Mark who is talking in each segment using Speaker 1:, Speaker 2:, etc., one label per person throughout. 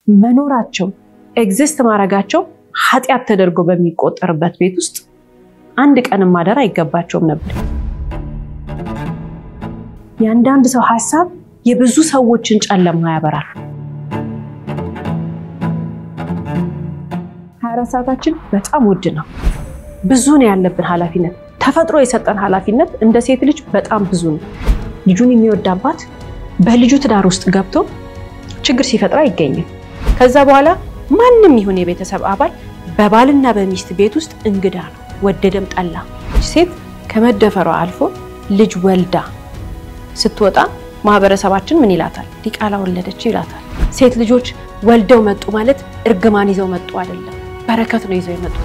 Speaker 1: መኖራቸው ኤግዚስት ማረጋቸው ኃጢያት ተደርጎ በሚቆጠርበት ቤት ውስጥ አንድ ቀን ማደር አይገባቸውም ነበር ያንዳንድ ሰው ሐሳብ የብዙ ሰዎችን ጨለማ ያበራል 24 ሰዓታችን በጣም ውድ ነው ብዙ ነው ያለብን ኃላፊነት ተፈጥሮ የሰጠን ኃላፊነት እንደ ሴት ልጅ በጣም ብዙ ነው ልጁን የሚወድ አባት በልጁ ትዳር ውስጥ ገብቶ ችግር ሲፈጥራ ይገኛል ከዛ በኋላ ማንንም ይሁን የቤተሰብ አባል በባልና በሚስት ቤት ውስጥ እንግዳ ነው ወደደም ጠላ ሴት ከመደፈሯ አልፎ ልጅ ወልዳ ስትወጣ ማህበረሰባችን ምን ይላታል ዲቃላ ወለደች ይላታል ሴት ልጆች ወልደው መጡ ማለት እርግማን ይዘው መጡ አይደለም በረከት ነው ይዘው የመጡት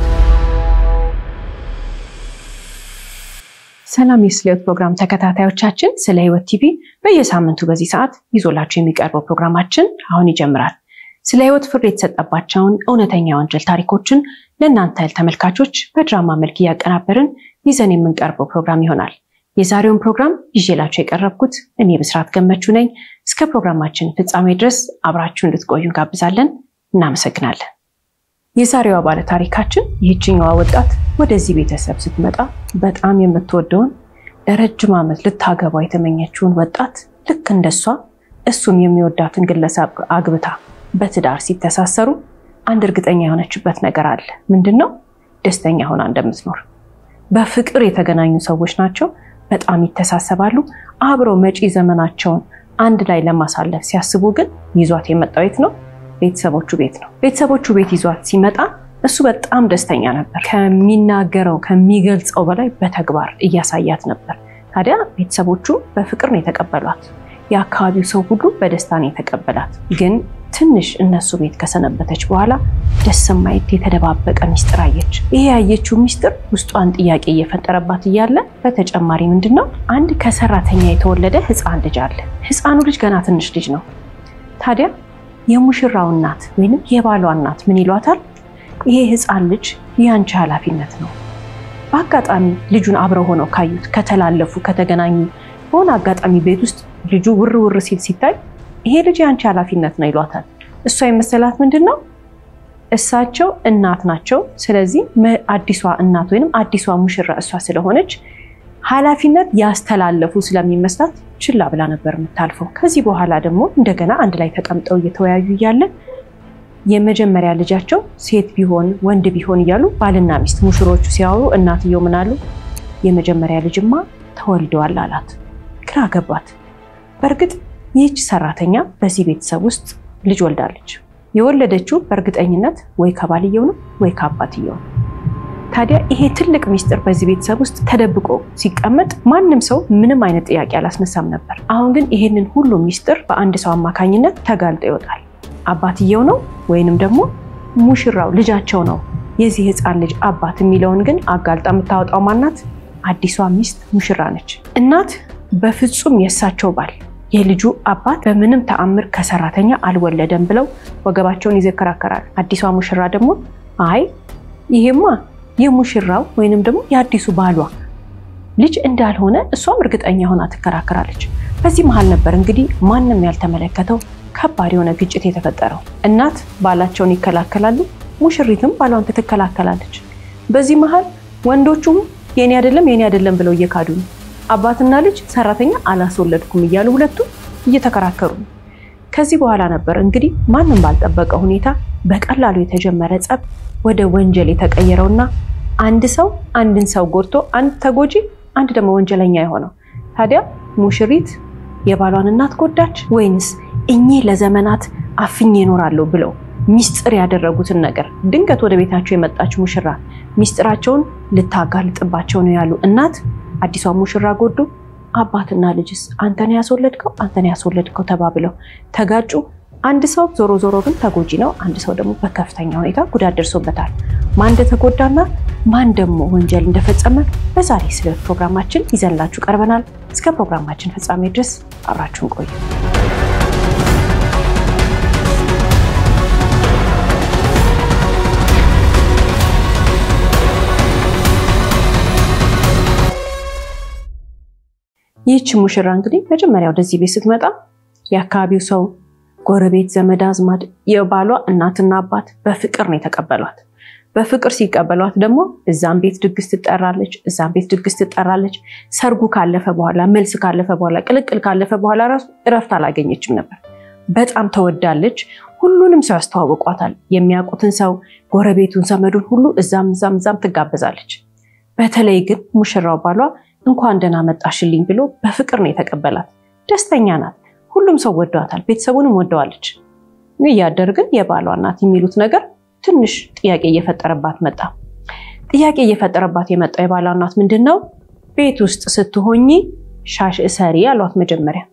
Speaker 1: ሰላም የስለውት ፕሮግራም ተከታታዮቻችን ስለ ህይወት ቲቪ በየሳምንቱ በዚህ ሰዓት ይዞላችሁ የሚቀርበው ፕሮግራማችን አሁን ይጀምራል ስለ ህይወት ፍርድ የተሰጠባቸውን እውነተኛ ወንጀል ታሪኮችን ለእናንተ ተመልካቾች በድራማ መልክ ያቀናበርን ይዘን የምንቀርበው ፕሮግራም ይሆናል የዛሬውን ፕሮግራም ይዤላችሁ የቀረብኩት እኔ ብስራት ገመቹ ነኝ እስከ ፕሮግራማችን ፍጻሜ ድረስ አብራችሁ እንድትቆዩ ጋብዛለን እናመሰግናለን የዛሬው ባለ ታሪካችን ይህችኛዋ ወጣት ወደዚህ ቤተሰብ ስትመጣ በጣም የምትወደውን ለረጅም ዓመት ልታገባው የተመኘችውን ወጣት ልክ እንደሷ እሱም የሚወዳትን ግለሰብ አግብታ በትዳር ሲተሳሰሩ አንድ እርግጠኛ የሆነችበት ነገር አለ ምንድነው ደስተኛ ሆና እንደምትኖር በፍቅር የተገናኙ ሰዎች ናቸው በጣም ይተሳሰባሉ አብረው መጪ ዘመናቸውን አንድ ላይ ለማሳለፍ ሲያስቡ ግን ይዟት የመጣው የት ነው ቤተሰቦቹ ቤት ይዟት ሲመጣ እሱ በጣም ደስተኛ ነበር ከሚናገረው ከሚገልጸው በላይ በተግባር እያሳያት ነበር ታዲያ ቤተሰቦቹ በፍቅር ነው የተቀበሏት የአካባቢው ሰው ሁሉ በደስታ ነው የተቀበላት ግን ትንሽ እነሱ ቤት ከሰነበተች በኋላ ደስማይት የተደባበቀ ሚስጥር አየች ይሄ ያየችው ሚስጥር ውስጧን ጥያቄ እየፈጠረባት ይያለ በተጨማሪ ምንድነው አንድ ከሰራተኛ የተወለደ ህፃን ልጅ አለ ህፃኑ ልጅ ገና ትንሽ ልጅ ነው ታዲያ የሙሽራው እናት ወይንም የባሏ እናት ምን ይሏታል ይሄ ህፃን ልጅ ያንቺ ኃላፊነት ነው በአጋጣሚ ልጁን አብረው ሆነው ካዩት ከተላለፉ ከተገናኙ ሆነ አጋጣሚ ቤት ውስጥ ልጁ ውር ሲል ሲታይ ይሄ ልጅ ያንቺ ኃላፊነት ነው ይሏታል እሷ የመሰላት ምንድነው እሳቸው እናት ናቸው ስለዚህ አዲሷ እናት ወይንም አዲሷ ሙሽራ እሷ ስለሆነች ኃላፊነት ያስተላለፉ ስለሚመስላት ችላ ብላ ነበር የምታልፈው ከዚህ በኋላ ደግሞ እንደገና አንድ ላይ ተቀምጠው እየተወያዩ ይያለ የመጀመሪያ ልጃቸው ሴት ቢሆን ወንድ ቢሆን ይያሉ ባልና ሚስት ሙሽሮቹ ሲያወሩ እናትየው ምናሉ የመጀመሪያ ልጅማ ተወልደዋል አላት ግራ ገባት በርግጥ ይህች ሰራተኛ በዚህ ቤተሰብ ውስጥ ልጅ ወልዳለች የወለደችው በእርግጠኝነት ወይ ከባልየው ነው ወይ ከአባትየው ታዲያ ይሄ ትልቅ ሚስጥር በዚህ ቤተሰብ ውስጥ ተደብቆ ሲቀመጥ ማንንም ሰው ምንም አይነት ጥያቄ አላስነሳም ነበር አሁን ግን ይሄንን ሁሉ ሚስጥር በአንድ ሰው አማካኝነት ተጋልጦ ይወጣል አባትየው ነው ወይንም ደግሞ ሙሽራው ልጃቸው ነው የዚህ ህፃን ልጅ አባት የሚለውን ግን አጋልጣ የምታወጣው ማናት አዲሷ ሚስት ሙሽራ ነች እናት በፍጹም የሳቸው ባል የልጁ አባት በምንም ተአምር ከሰራተኛ አልወለደም ብለው ወገባቸውን ይዘከራከራል አዲሷ ሙሽራ ደግሞ አይ ይሄማ የሙሽራው ወይንም ደግሞ የአዲሱ ባሏ ልጅ እንዳልሆነ እሷም እርግጠኛ ሆና ተከራከራለች በዚህ መሃል ነበር እንግዲህ ማንንም ያልተመለከተው ከባድ የሆነ ግጭት የተፈጠረው እናት ባላቸውን ይከላከላሉ ሙሽሪትም ባሏን ትከላከላለች በዚህ መሃል ወንዶቹም የኔ አይደለም ብለው እየካዱ አባትና ልጅ ሰራተኛ አላስወለድኩም ይያሉ ሁለቱ እየተከራከሩ ከዚህ በኋላ ነበር እንግዲህ ማንንም ባልጠበቀው ሁኔታ በቀላሉ የተጀመረ ጸብ ወደ ወንጀል የተቀየረውና አንድ ሰው አንድን ሰው ጎድቶ አንድ ተጎጂ አንድ ደግሞ ወንጀለኛ የሆነው ታዲያ ሙሽሪት የባሏን እናት ጎዳች ወይንስ እኚህ ለዘመናት አፍኜ እኖራለሁ ብለው ሚስጥር ያደረጉትን ነገር ድንገት ወደ ቤታቸው የመጣች ሙሽራ ሚስጥራቸውን ልታጋልጥባቸው ነው ያሉ እናት አዲሷ ሙሽራ ጎዱ አባትና ልጅስ አንተን ያስወለድከው ተባብለው ተጋጩ አንድ ሰው ዞሮ ግን ተጎጂ ነው አንድ ሰው ደግሞ በከፍተኛ ሁኔታ ጉዳት ደርሶበታል ማን እንደተጎዳና ማን ደግሞ ወንጀል እንደፈጸመ በዛሬ ስለ ፕሮግራማችን ይዘንላችሁ ቀርበናል እስከ ፕሮግራማችን ፍጻሜ ድረስ አብራችሁን ቆዩ ይህች ሙሽራ እንግዲህ መጀመሪያ ወደዚህ ቤት ስትመጣ የአካባቢው ሰው ጎረቤት ዘመድ አዝማድ የባሏ እናትና አባት በፍቅር ነው የተቀበሏት። በፍቅር ሲቀበሏት ደግሞ እዛም ቤት ድግስ ትጠራለች፣ እዛም ቤት ድግስ ትጠራለች። ሰርጉ ካለፈ በኋላ መልስ ካለፈ በኋላ ቅልቅል ካለፈ በኋላ ራሱ እረፍት አላገኘችም ነበር። በጣም ተወዳለች። ሁሉንም ሰው ያስተዋውቋታል። የሚያውቁትን ሰው፣ ጎረቤቱን፣ ዘመዱን ሁሉ እዛም ትጋበዛለች። በተለይ ግን ሙሽራው ባሏ እንኳን ደህና መጣሽልኝ ብሎ በፍቅር ነው የተቀበላት። ደስተኛ ናት። ሁሉም ሰው ወዷታል። ቤተሰቡንም ወደዋለች። እያደር ግን የባሏ እናት የሚሉት ነገር ትንሽ ጥያቄ እየፈጠረባት መጣ። ጥያቄ እየፈጠረባት የመጣው የባሏ እናት ምንድነው? ቤት ውስጥ ስትሆኚ ሻሽ እሰሪ አሏት መጀመሪያ።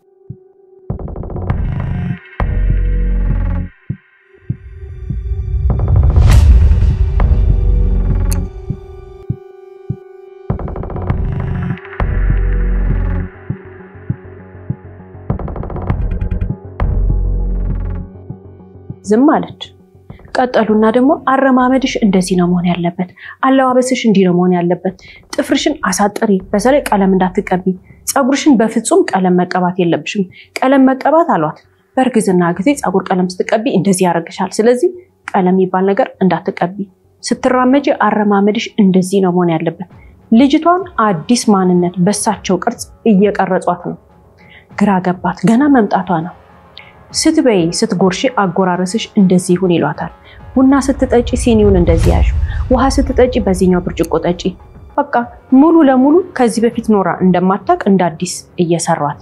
Speaker 1: ዝም አለች። ቀጠሉና ደግሞ አረማመድሽ እንደዚህ ነው መሆን ያለበት፣ አለባበስሽ እንዲህ ነው መሆን ያለበት፣ ጥፍርሽን አሳጥሪ፣ በተለይ ቀለም እንዳትቀቢ፣ ጸጉርሽን በፍጹም ቀለም መቀባት የለብሽም። ቀለም መቀባት አሏት በእርግዝና ጊዜ ጸጉር ቀለም ስትቀቢ እንደዚህ ያደርግሻል። ስለዚህ ቀለም የሚባል ነገር እንዳትቀቢ፣ ስትራመጂ አረማመድሽ እንደዚህ ነው መሆን ያለበት። ልጅቷን አዲስ ማንነት በሳቸው ቅርጽ እየቀረጿት ነው። ግራ ገባት። ገና መምጣቷ ነው። ስትበይ ስትጎርሺ አጎራረስሽ እንደዚህ ይሁን ይሏታል። ቡና ስትጠጪ ሲኒውን እንደዚህ ያዥ፣ ውሃ ስትጠጪ በዚህኛው ብርጭቆ ጠጪ። በቃ ሙሉ ለሙሉ ከዚህ በፊት ኖራ እንደማታውቅ እንደ አዲስ እየሰሯት።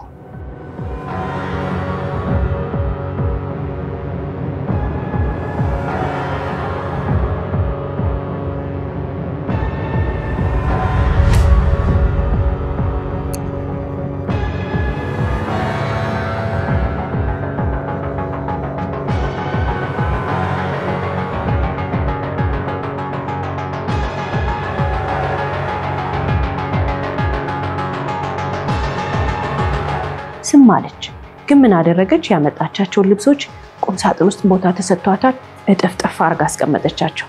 Speaker 1: ስም አለች። ግን ምን አደረገች? ያመጣቻቸውን ልብሶች ቁም ሳጥን ውስጥ ቦታ ተሰጥቷታል። እጥፍጥፍ አርጋ አስቀመጠቻቸው።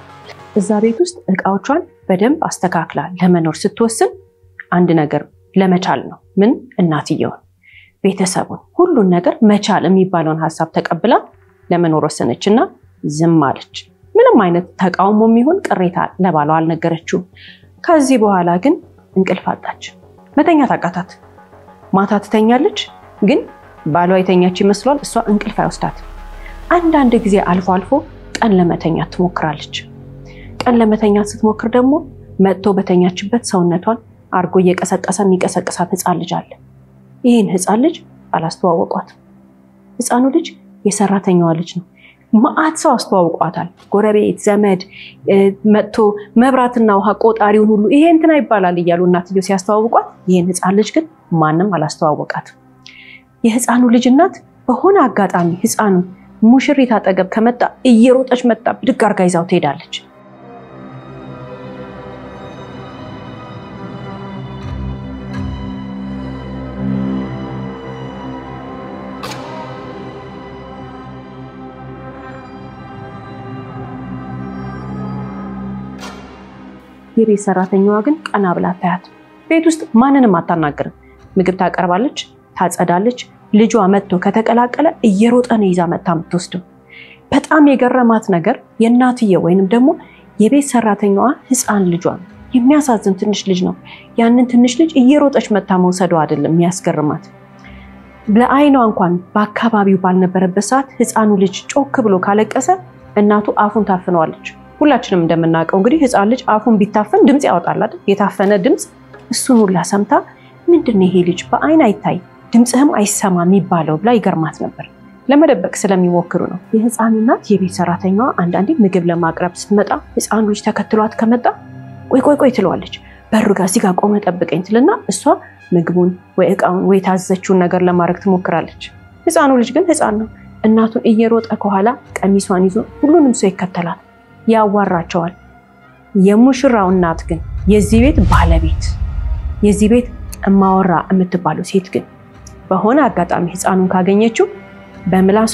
Speaker 1: እዛ ቤት ውስጥ እቃዎቿን በደንብ አስተካክላ ለመኖር ስትወስን አንድ ነገር ለመቻል ነው። ምን? እናትየውን፣ ቤተሰቡን፣ ሁሉን ነገር መቻል የሚባለውን ሐሳብ ተቀብላ ለመኖር ወሰነችና ዝም አለች። ምንም አይነት ተቃውሞ የሚሆን ቅሬታ ለባሏ አልነገረችው። ከዚህ በኋላ ግን እንቅልፍ አጣች። መተኛት አቃታት። ማታ ትተኛለች፣ ግን ባሏ የተኛች ይመስላል። እሷ እንቅልፍ አይወስዳት። አንዳንድ ጊዜ አልፎ አልፎ ቀን ለመተኛት ትሞክራለች። ቀን ለመተኛት ስትሞክር ደግሞ መጥቶ በተኛችበት ሰውነቷን አርጎ እየቀሰቀሰ የሚቀሰቅሳት ህፃን ልጅ አለ። ይህን ህፃን ልጅ አላስተዋወቋት። ህፃኑ ልጅ የሰራተኛዋ ልጅ ነው። ማአት ሰው አስተዋውቋታል። ጎረቤት ዘመድ መጥቶ መብራትና ውሃ ቆጣሪውን ሁሉ ይሄ እንትና ይባላል እያሉ እናትየው ሲያስተዋውቋት፣ ይህን ህፃን ልጅ ግን ማንም አላስተዋወቃት። የህፃኑ ልጅ እናት በሆነ አጋጣሚ ህፃኑ ሙሽሪት አጠገብ ከመጣ እየሮጠች መጣ ብድግ አርጋ ይዛው ትሄዳለች። የቤት ሰራተኛዋ ግን ቀና ብላ ታያት። ቤት ውስጥ ማንንም አታናግርም። ምግብ ታቀርባለች፣ ታጸዳለች። ልጇ መጥቶ ከተቀላቀለ እየሮጠ ነው ይዛ መጣ የምትወስደው። በጣም የገረማት ነገር የእናትየው ወይንም ደግሞ የቤት ሰራተኛዋ ህፃን ልጇ የሚያሳዝን ትንሽ ልጅ ነው። ያንን ትንሽ ልጅ እየሮጠች መጣ መውሰዷ አይደለም የሚያስገርማት። ለአይኗ እንኳን በአካባቢው ባልነበረበት ሰዓት ህፃኑ ልጅ ጮክ ብሎ ካለቀሰ እናቱ አፉን ታፍነዋለች። ሁላችንም እንደምናውቀው እንግዲህ ህፃን ልጅ አፉን ቢታፈን ድምጽ ያወጣል አይደል? የታፈነ ድምጽ። እሱን ሁላ ሰምታ ምንድነው ይሄ ልጅ በአይን አይታይ ድምጽህም አይሰማ የሚባለው ብላ ይገርማት ነበር። ለመደበቅ ስለሚሞክሩ ነው። የህፃኑ እናት የቤት ሰራተኛዋ አንዳንዴ ምግብ ለማቅረብ ስትመጣ ህፃኑ ልጅ ተከትሏት ከመጣ ቆይ ትለዋለች። በሩ ጋር እዚህ ጋር ቆመ ጠብቀኝ ትልና እሷ ምግቡን ወይ እቃውን ወይ ታዘዘችውን ነገር ለማድረግ ትሞክራለች። ህፃኑ ልጅ ግን ህፃን ነው። እናቱን እየሮጠ ከኋላ ቀሚሷን ይዞ ሁሉንም ሰው ይከተላል፣ ያዋራቸዋል። የሙሽራው እናት ግን የዚህ ቤት ባለቤት የዚህ ቤት እማወራ የምትባለው ሴት ግን በሆነ አጋጣሚ ህፃኑን ካገኘችው በምላሷ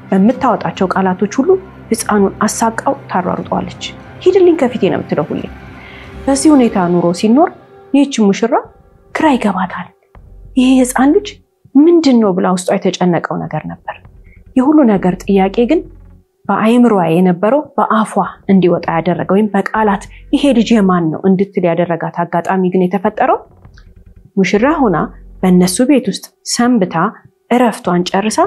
Speaker 1: በመታወጣቸው ቃላቶች ሁሉ ህፃኑን አሳቃው ታሯሩጣለች። ሂድልኝ ከፊቴ ነው የምትለው ሁሌ። በዚህ ሁኔታ ኑሮ ሲኖር ይህች ሙሽራ ግራ ይገባታል። ይሄ ህፃን ልጅ ምንድነው ብላ ውስጧ የተጨነቀው ነገር ነበር። የሁሉ ነገር ጥያቄ ግን በአይምሮዋ የነበረው በአፏ እንዲወጣ ያደረገው ወይም በቃላት ይሄ ልጅ የማን ነው እንድትል ያደረጋት አጋጣሚ ግን የተፈጠረው ሙሽራ ሆና በእነሱ ቤት ውስጥ ሰንብታ እረፍቷን ጨርሳ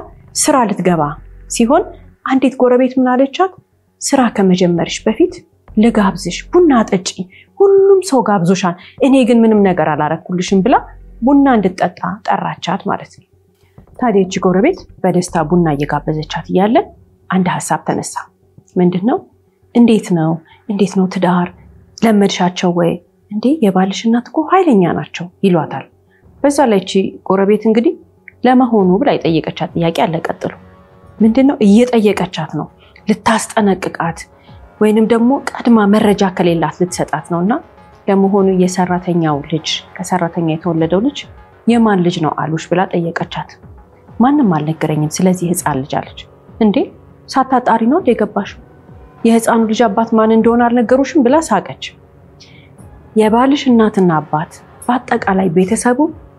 Speaker 1: ስራ ልትገባ ሲሆን አንዲት ጎረቤት ምን አለቻት? ስራ ከመጀመርሽ በፊት ልጋብዝሽ፣ ቡና ጠጪ፣ ሁሉም ሰው ጋብዞሻል፣ እኔ ግን ምንም ነገር አላረኩልሽም ብላ ቡና እንድትጠጣ ጠራቻት ማለት ነው። ታዲያ እቺ ጎረቤት በደስታ ቡና እየጋበዘቻት እያለ አንድ ሐሳብ ተነሳ። ምንድነው? እንዴት ነው ትዳር ለመድሻቸው ወይ እንዴ? የባልሽ እናት እኮ ኃይለኛ ናቸው ይሏታል። በዛ ላይ እቺ ጎረቤት እንግዲህ ለመሆኑ ብላ የጠየቀቻት ጥያቄ አለ። ቀጥሎ ምንድነው እየጠየቀቻት ነው? ልታስጠነቅቃት ወይንም ደግሞ ቀድማ መረጃ ከሌላት ልትሰጣት ነውና ለመሆኑ የሰራተኛው ልጅ ከሰራተኛ የተወለደው ልጅ የማን ልጅ ነው አሉሽ ብላ ጠየቀቻት። ማንንም አልነገረኝም ስለዚህ ህፃን ልጅ አለች። እንዴ ሳታጣሪ ነው የገባሽው? የህፃኑ ልጅ አባት ማን እንደሆነ አልነገሩሽም ብላ ሳቀች። የባልሽ እናትና አባት በአጠቃላይ ቤተሰቡ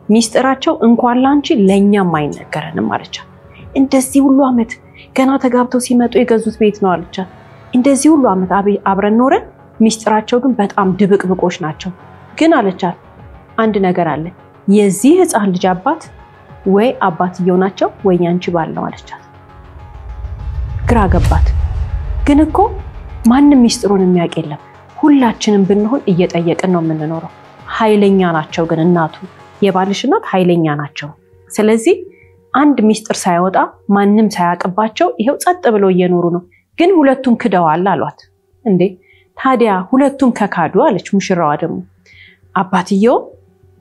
Speaker 1: ሚስጥራቸው እንኳን ላንቺ ለኛም አይነገረንም አለቻት። እንደዚህ ሁሉ አመት ገና ተጋብተው ሲመጡ የገዙት ቤት ነው አለቻት። እንደዚህ ሁሉ አመት አብረን ኖረን ሚስጥራቸው ግን በጣም ድብቅብቆች ናቸው። ግን አለቻት አንድ ነገር አለ፣ የዚህ ህፃን ልጅ አባት ወይ አባትየው ናቸው ወይ ያንቺ ባል ነው አለቻት። ግራ ገባት። ግን እኮ ማንንም ሚስጥሩን የሚያውቅ የለም፣ ሁላችንም ብንሆን እየጠየቅን ነው የምንኖረው። ኃይለኛ ናቸው ግን እናቱ የባልሽ እናት ኃይለኛ ናቸው። ስለዚህ አንድ ሚስጥር ሳይወጣ ማንንም ሳያቀባቸው ይሄው ጸጥ ብለው እየኖሩ ነው። ግን ሁለቱም ክደዋል አሏት። እንዴ ታዲያ ሁለቱም ከካዱ አለች ሙሽራዋ። ደግሞ አባትየው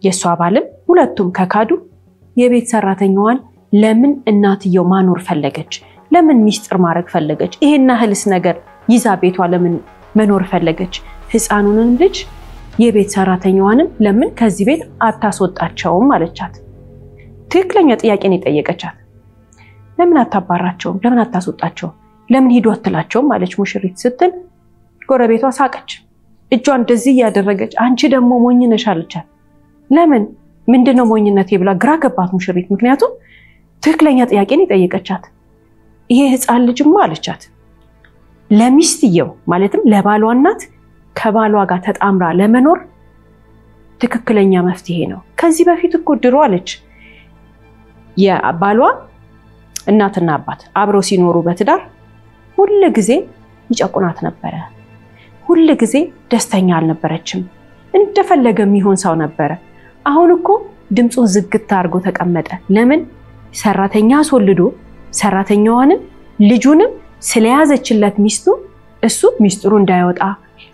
Speaker 1: የሷ ባልም ሁለቱም ከካዱ የቤት ሰራተኛዋን ለምን እናትየው ማኖር ፈለገች? ለምን ሚስጥር ማድረግ ፈለገች? ይሄና ህልስ ነገር ይዛ ቤቷ ለምን መኖር ፈለገች? ህፃኑንም ልጅ የቤት ሰራተኛዋንም ለምን ከዚህ ቤት አታስወጣቸውም አለቻት። ትክክለኛ ጥያቄ ነው የጠየቀቻት። ለምን አታባራቸውም? ለምን አታስወጣቸውም? ለምን ሂዱ አትላቸውም አለች ሙሽሪት ስትል ጎረቤቷ ሳቀች። እጇን እንደዚህ ያደረገች አንቺ ደግሞ ሞኝ ነሽ አለቻት። ለምን ምንድነው ሞኝነቴ ብላ ግራ ገባት ሙሽሪት። ምክንያቱም ትክክለኛ ጥያቄ ነው የጠየቀቻት። ይሄ ህፃን ልጅማ አለቻት ለሚስትየው ማለትም ለባሏ እናት ከባሏ ጋር ተጣምራ ለመኖር ትክክለኛ መፍትሄ ነው። ከዚህ በፊት እኮ ድሮ አለች የባሏ እናትና አባት አብረው ሲኖሩ በትዳር ሁሉ ጊዜ ይጨቁናት ነበር። ሁሉ ጊዜ ደስተኛ አልነበረችም። እንደፈለገ የሚሆን ሰው ነበር። አሁን እኮ ድምጹን ዝግት አድርጎ ተቀመጠ። ለምን? ሰራተኛ አስወልዶ ሰራተኛዋንም ልጁንም ስለያዘችለት ሚስቱ እሱ ሚስጥሩ እንዳይወጣ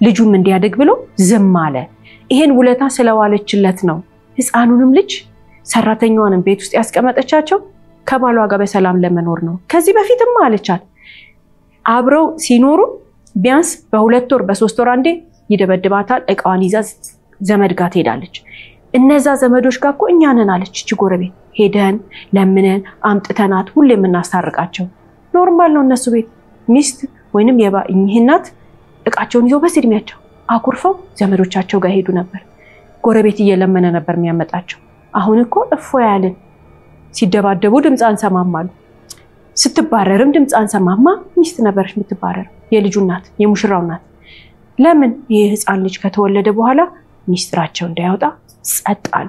Speaker 1: ልጁም እንዲያደግ ብሎ ዝም አለ። ይሄን ውለታ ስለዋለችለት ነው ህፃኑንም ልጅ ሰራተኛዋንም ቤት ውስጥ ያስቀመጠቻቸው ከባሏ ጋር በሰላም ለመኖር ነው። ከዚህ በፊትም አለቻት አብረው ሲኖሩ ቢያንስ በሁለት ወር በሶስት ወር አንዴ ይደበድባታል። እቃዋን ይዛ ዘመድ ጋር ትሄዳለች። እነዛ ዘመዶች ጋር እኮ እኛ ነን አለች እቺ ጎረቤት። ሄደን ለምነን አምጥተናት ሁሌ የምናስታርቃቸው ኖርማል ነው። እነሱ ቤት ሚስት ወይንም የባህናት እቃቸውን ይዘው በስድሚያቸው አኩርፈው ዘመዶቻቸው ጋር ሄዱ ነበር። ጎረቤት እየለመነ ነበር የሚያመጣቸው። አሁን እኮ እፎ ያለን ሲደባደቡ ድምጽ አንሰማማሉ። ስትባረርም ድምጽ አንሰማማ። ሚስት ነበርሽ የምትባረር የልጁ እናት የሙሽራው እናት። ለምን? ይሄ ህፃን ልጅ ከተወለደ በኋላ ሚስጥራቸው እንዳይወጣ ጸጥ አሉ።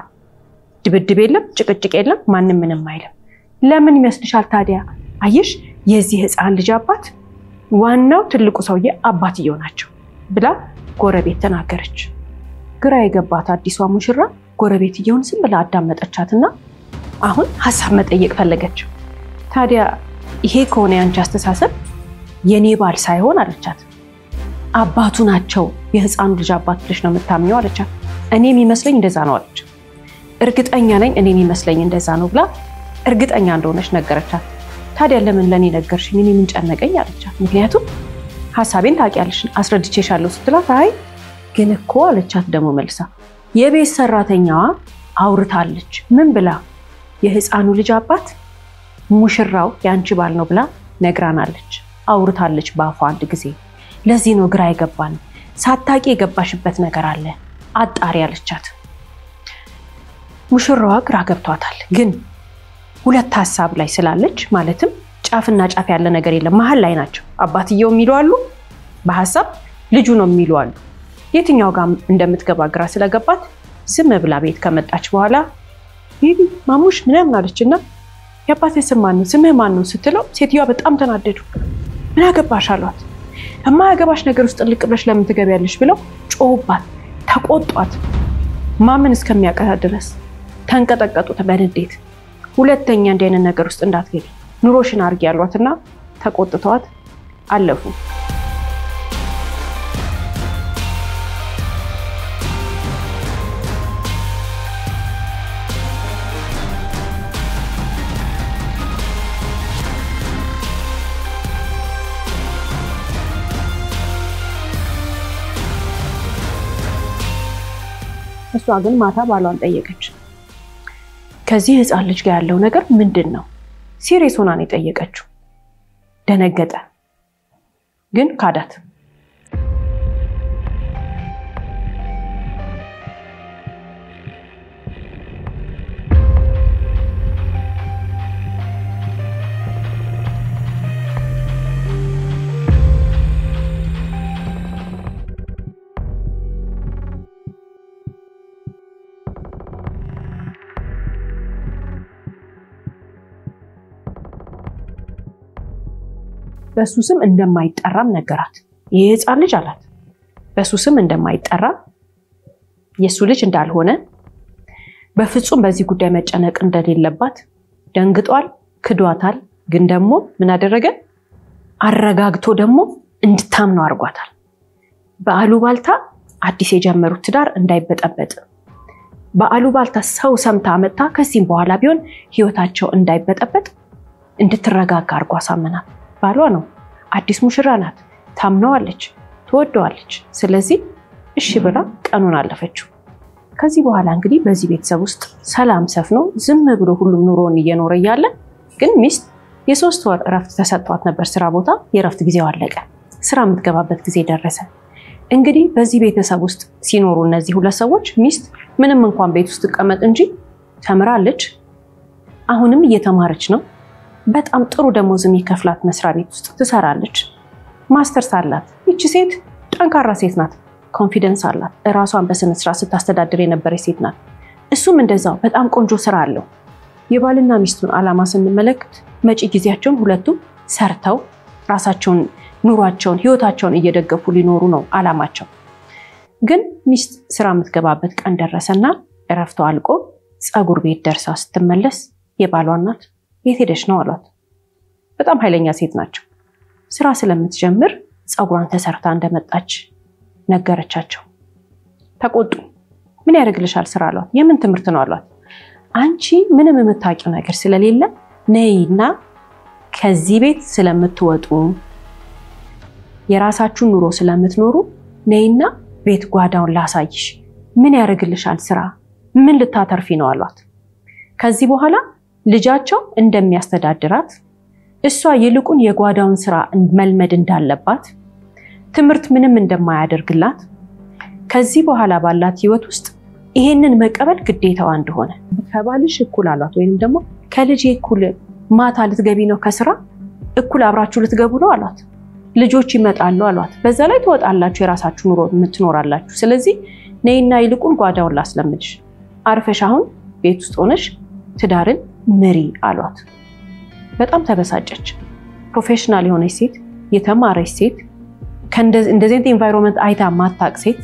Speaker 1: ድብድብ የለም፣ ጭቅጭቅ የለም፣ ማንንም ምንም አይልም። ለምን ይመስልሻል ታዲያ? አየሽ የዚህ ህፃን ልጅ አባት ዋናው ትልቁ ሰውዬ አባትየው ናቸው ብላ ጎረቤት ተናገረች። ግራ የገባት አዲሷ ሙሽራ ጎረቤትየውን ዝም ብላ አዳመጠቻትና አሁን ሐሳብ መጠየቅ ፈለገች። ታዲያ ይሄ ከሆነ ያንቺ አስተሳሰብ የኔ ባል ሳይሆን አለቻት አባቱ ናቸው የህፃኑ ልጅ አባት ልጅ ነው የምታምኘው አለቻት። እኔ የሚመስለኝ እንደዛ ነው አለች። እርግጠኛ ነኝ እኔ የሚመስለኝ እንደዛ ነው ብላ እርግጠኛ እንደሆነች ነገረቻት። ታዲያ ለምን ለኔ ነገርሽኝ? እኔ ምን ጨነቀኝ አለቻት። ምክንያቱም ሐሳቤን ታውቂያለሽ አስረድቼሻለሁ ስትላት አይ ግን እኮ አለቻት ደግሞ መልሳ የቤት ሰራተኛዋ አውርታለች። ምን ብላ? የህፃኑ ልጅ አባት ሙሽራው ያንቺ ባል ነው ብላ ነግራናለች። አውርታለች ባፏ አንድ ጊዜ። ለዚህ ነው ግራ የገባን። ሳታቂ የገባሽበት ነገር አለ አጣሪ አለቻት። ሙሽራዋ ግራ ገብቷታል። ግን ሁለት ሐሳብ ላይ ስላለች ማለትም ጫፍና ጫፍ ያለ ነገር የለም መሃል ላይ ናቸው አባትየው የሚሉ አሉ በሐሳብ ልጁ ነው የሚሉ አሉ የትኛው ጋር እንደምትገባ ግራ ስለገባት ዝም ብላ ቤት ከመጣች በኋላ ቤቢ ማሙሽ ምንም አለችና ያባቴ ስም ማን ነው ስምህ ማን ነው ስትለው ሴትዮዋ በጣም ተናደዱ ምን አገባሽ አሏት የማያገባሽ ነገር ውስጥ ልቅ ብለሽ ለምን ትገቢያለሽ ብለው ጮውባት ተቆጧት ማመን እስከሚያቀታ ድረስ ተንቀጠቀጡት በንዴት ሁለተኛ እንደነ ነገር ውስጥ እንዳትገቢ ኑሮሽን አርጊ ያሏትና ተቆጥተዋት አለፉ እሷ ግን ማታ ባሏን ጠየቀች ከዚህ ህፃን ልጅ ጋር ያለው ነገር ምንድነው ሲሪየስ ሆና ነው የጠየቀችው ደነገጠ ግን ካዳት በሱ ስም እንደማይጠራም ነገራት ይሄ ህፃን ልጅ አላት በሱ ስም እንደማይጠራ የሱ ልጅ እንዳልሆነ በፍጹም በዚህ ጉዳይ መጨነቅ እንደሌለባት ደንግጧል ክዷታል ግን ደግሞ ምን አደረገ አረጋግቶ ደግሞ እንድታምነው አርጓታል በአሉባልታ አዲስ የጀመሩት ትዳር እንዳይበጠበጥ በአሉባልታ ሰው ሰምታ መጣ ከዚህም በኋላ ቢሆን ህይወታቸው እንዳይበጠበጥ እንድትረጋጋ አርጓ ሳመናት ባሏ ነው አዲስ ሙሽራ ናት ታምነዋለች ትወደዋለች ስለዚህ እሺ ብላ ቀኑን አለፈችው ከዚህ በኋላ እንግዲህ በዚህ ቤተሰብ ውስጥ ሰላም ሰፍኖ ዝም ብሎ ሁሉም ኑሮን እየኖረ ያለ ግን ሚስት የ3 ወር እረፍት ተሰጥቷት ነበር ስራ ቦታ የእረፍት ጊዜው አለቀ ስራ የምትገባበት ጊዜ ደረሰ እንግዲህ በዚህ ቤተሰብ ውስጥ ሲኖሩ እነዚህ ሁለት ሰዎች ሚስት ምንም እንኳን ቤት ውስጥ ተቀመጥ እንጂ ተምራለች አሁንም እየተማረች ነው በጣም ጥሩ ደሞዝ የሚከፍላት መስሪያ ቤት ውስጥ ትሰራለች ማስተርስ አላት እቺ ሴት ጠንካራ ሴት ናት ኮንፊደንስ አላት ራሷን በስነ ስርዓት ስታስተዳድር የነበረች ሴት ናት እሱም እንደዛው በጣም ቆንጆ ስራ አለው የባልና ሚስቱን አላማ ስንመለከት መጪ ጊዜያቸውን ሁለቱም ሰርተው ራሳቸውን ኑሯቸውን ህይወታቸውን እየደገፉ ሊኖሩ ነው አላማቸው ግን ሚስት ስራ የምትገባበት ቀን ደረሰና እረፍቷ አልቆ ጸጉር ቤት ደርሳ ስትመለስ የባሏ እናት የት ሄደሽ ነው አሏት በጣም ኃይለኛ ሴት ናቸው ስራ ስለምትጀምር ጸጉሯን ተሰርታ እንደመጣች ነገረቻቸው ተቆጡ ምን ያደርግልሻል ስራ አሏት የምን ትምርት ነው አሏት አንቺ ምንም የምታውቂው ነገር ስለሌለ ነይና ከዚህ ቤት ስለምትወጡ የራሳችሁ ኑሮ ስለምትኖሩ ነይና ቤት ጓዳውን ላሳይሽ ምን ያደርግልሻል ስራ ምን ልታተርፊ ነው አሏት ከዚህ በኋላ ልጃቸው እንደሚያስተዳድራት እሷ ይልቁን የጓዳውን ስራ መልመድ እንዳለባት ትምርት ምንም እንደማያደርግላት ከዚህ በኋላ ባላት ህይወት ውስጥ ይሄንን መቀበል ግዴታዋ እንደሆነ ከባልሽ እኩል አሏት ወይንም ደግሞ ከልጅ እኩል ማታ ልትገቢ ነው ከስራ እኩል አብራችሁ ልትገቡ ነው አሏት ልጆች ይመጣሉ አሏት በዛ ላይ ትወጣላችሁ የራሳችሁ ኑሮ የምትኖራላችሁ ስለዚህ ነይና ይልቁን ጓዳውን ላስለምድሽ አርፈሽ አሁን ቤት ውስጥ ሆነሽ ትዳርን ምሪ አሏት በጣም ተበሳጨች ፕሮፌሽናል የሆነች ሴት የተማረች ሴት እንደዚህ ኤንቫይሮንመንት አይታ ማታቅ ሴት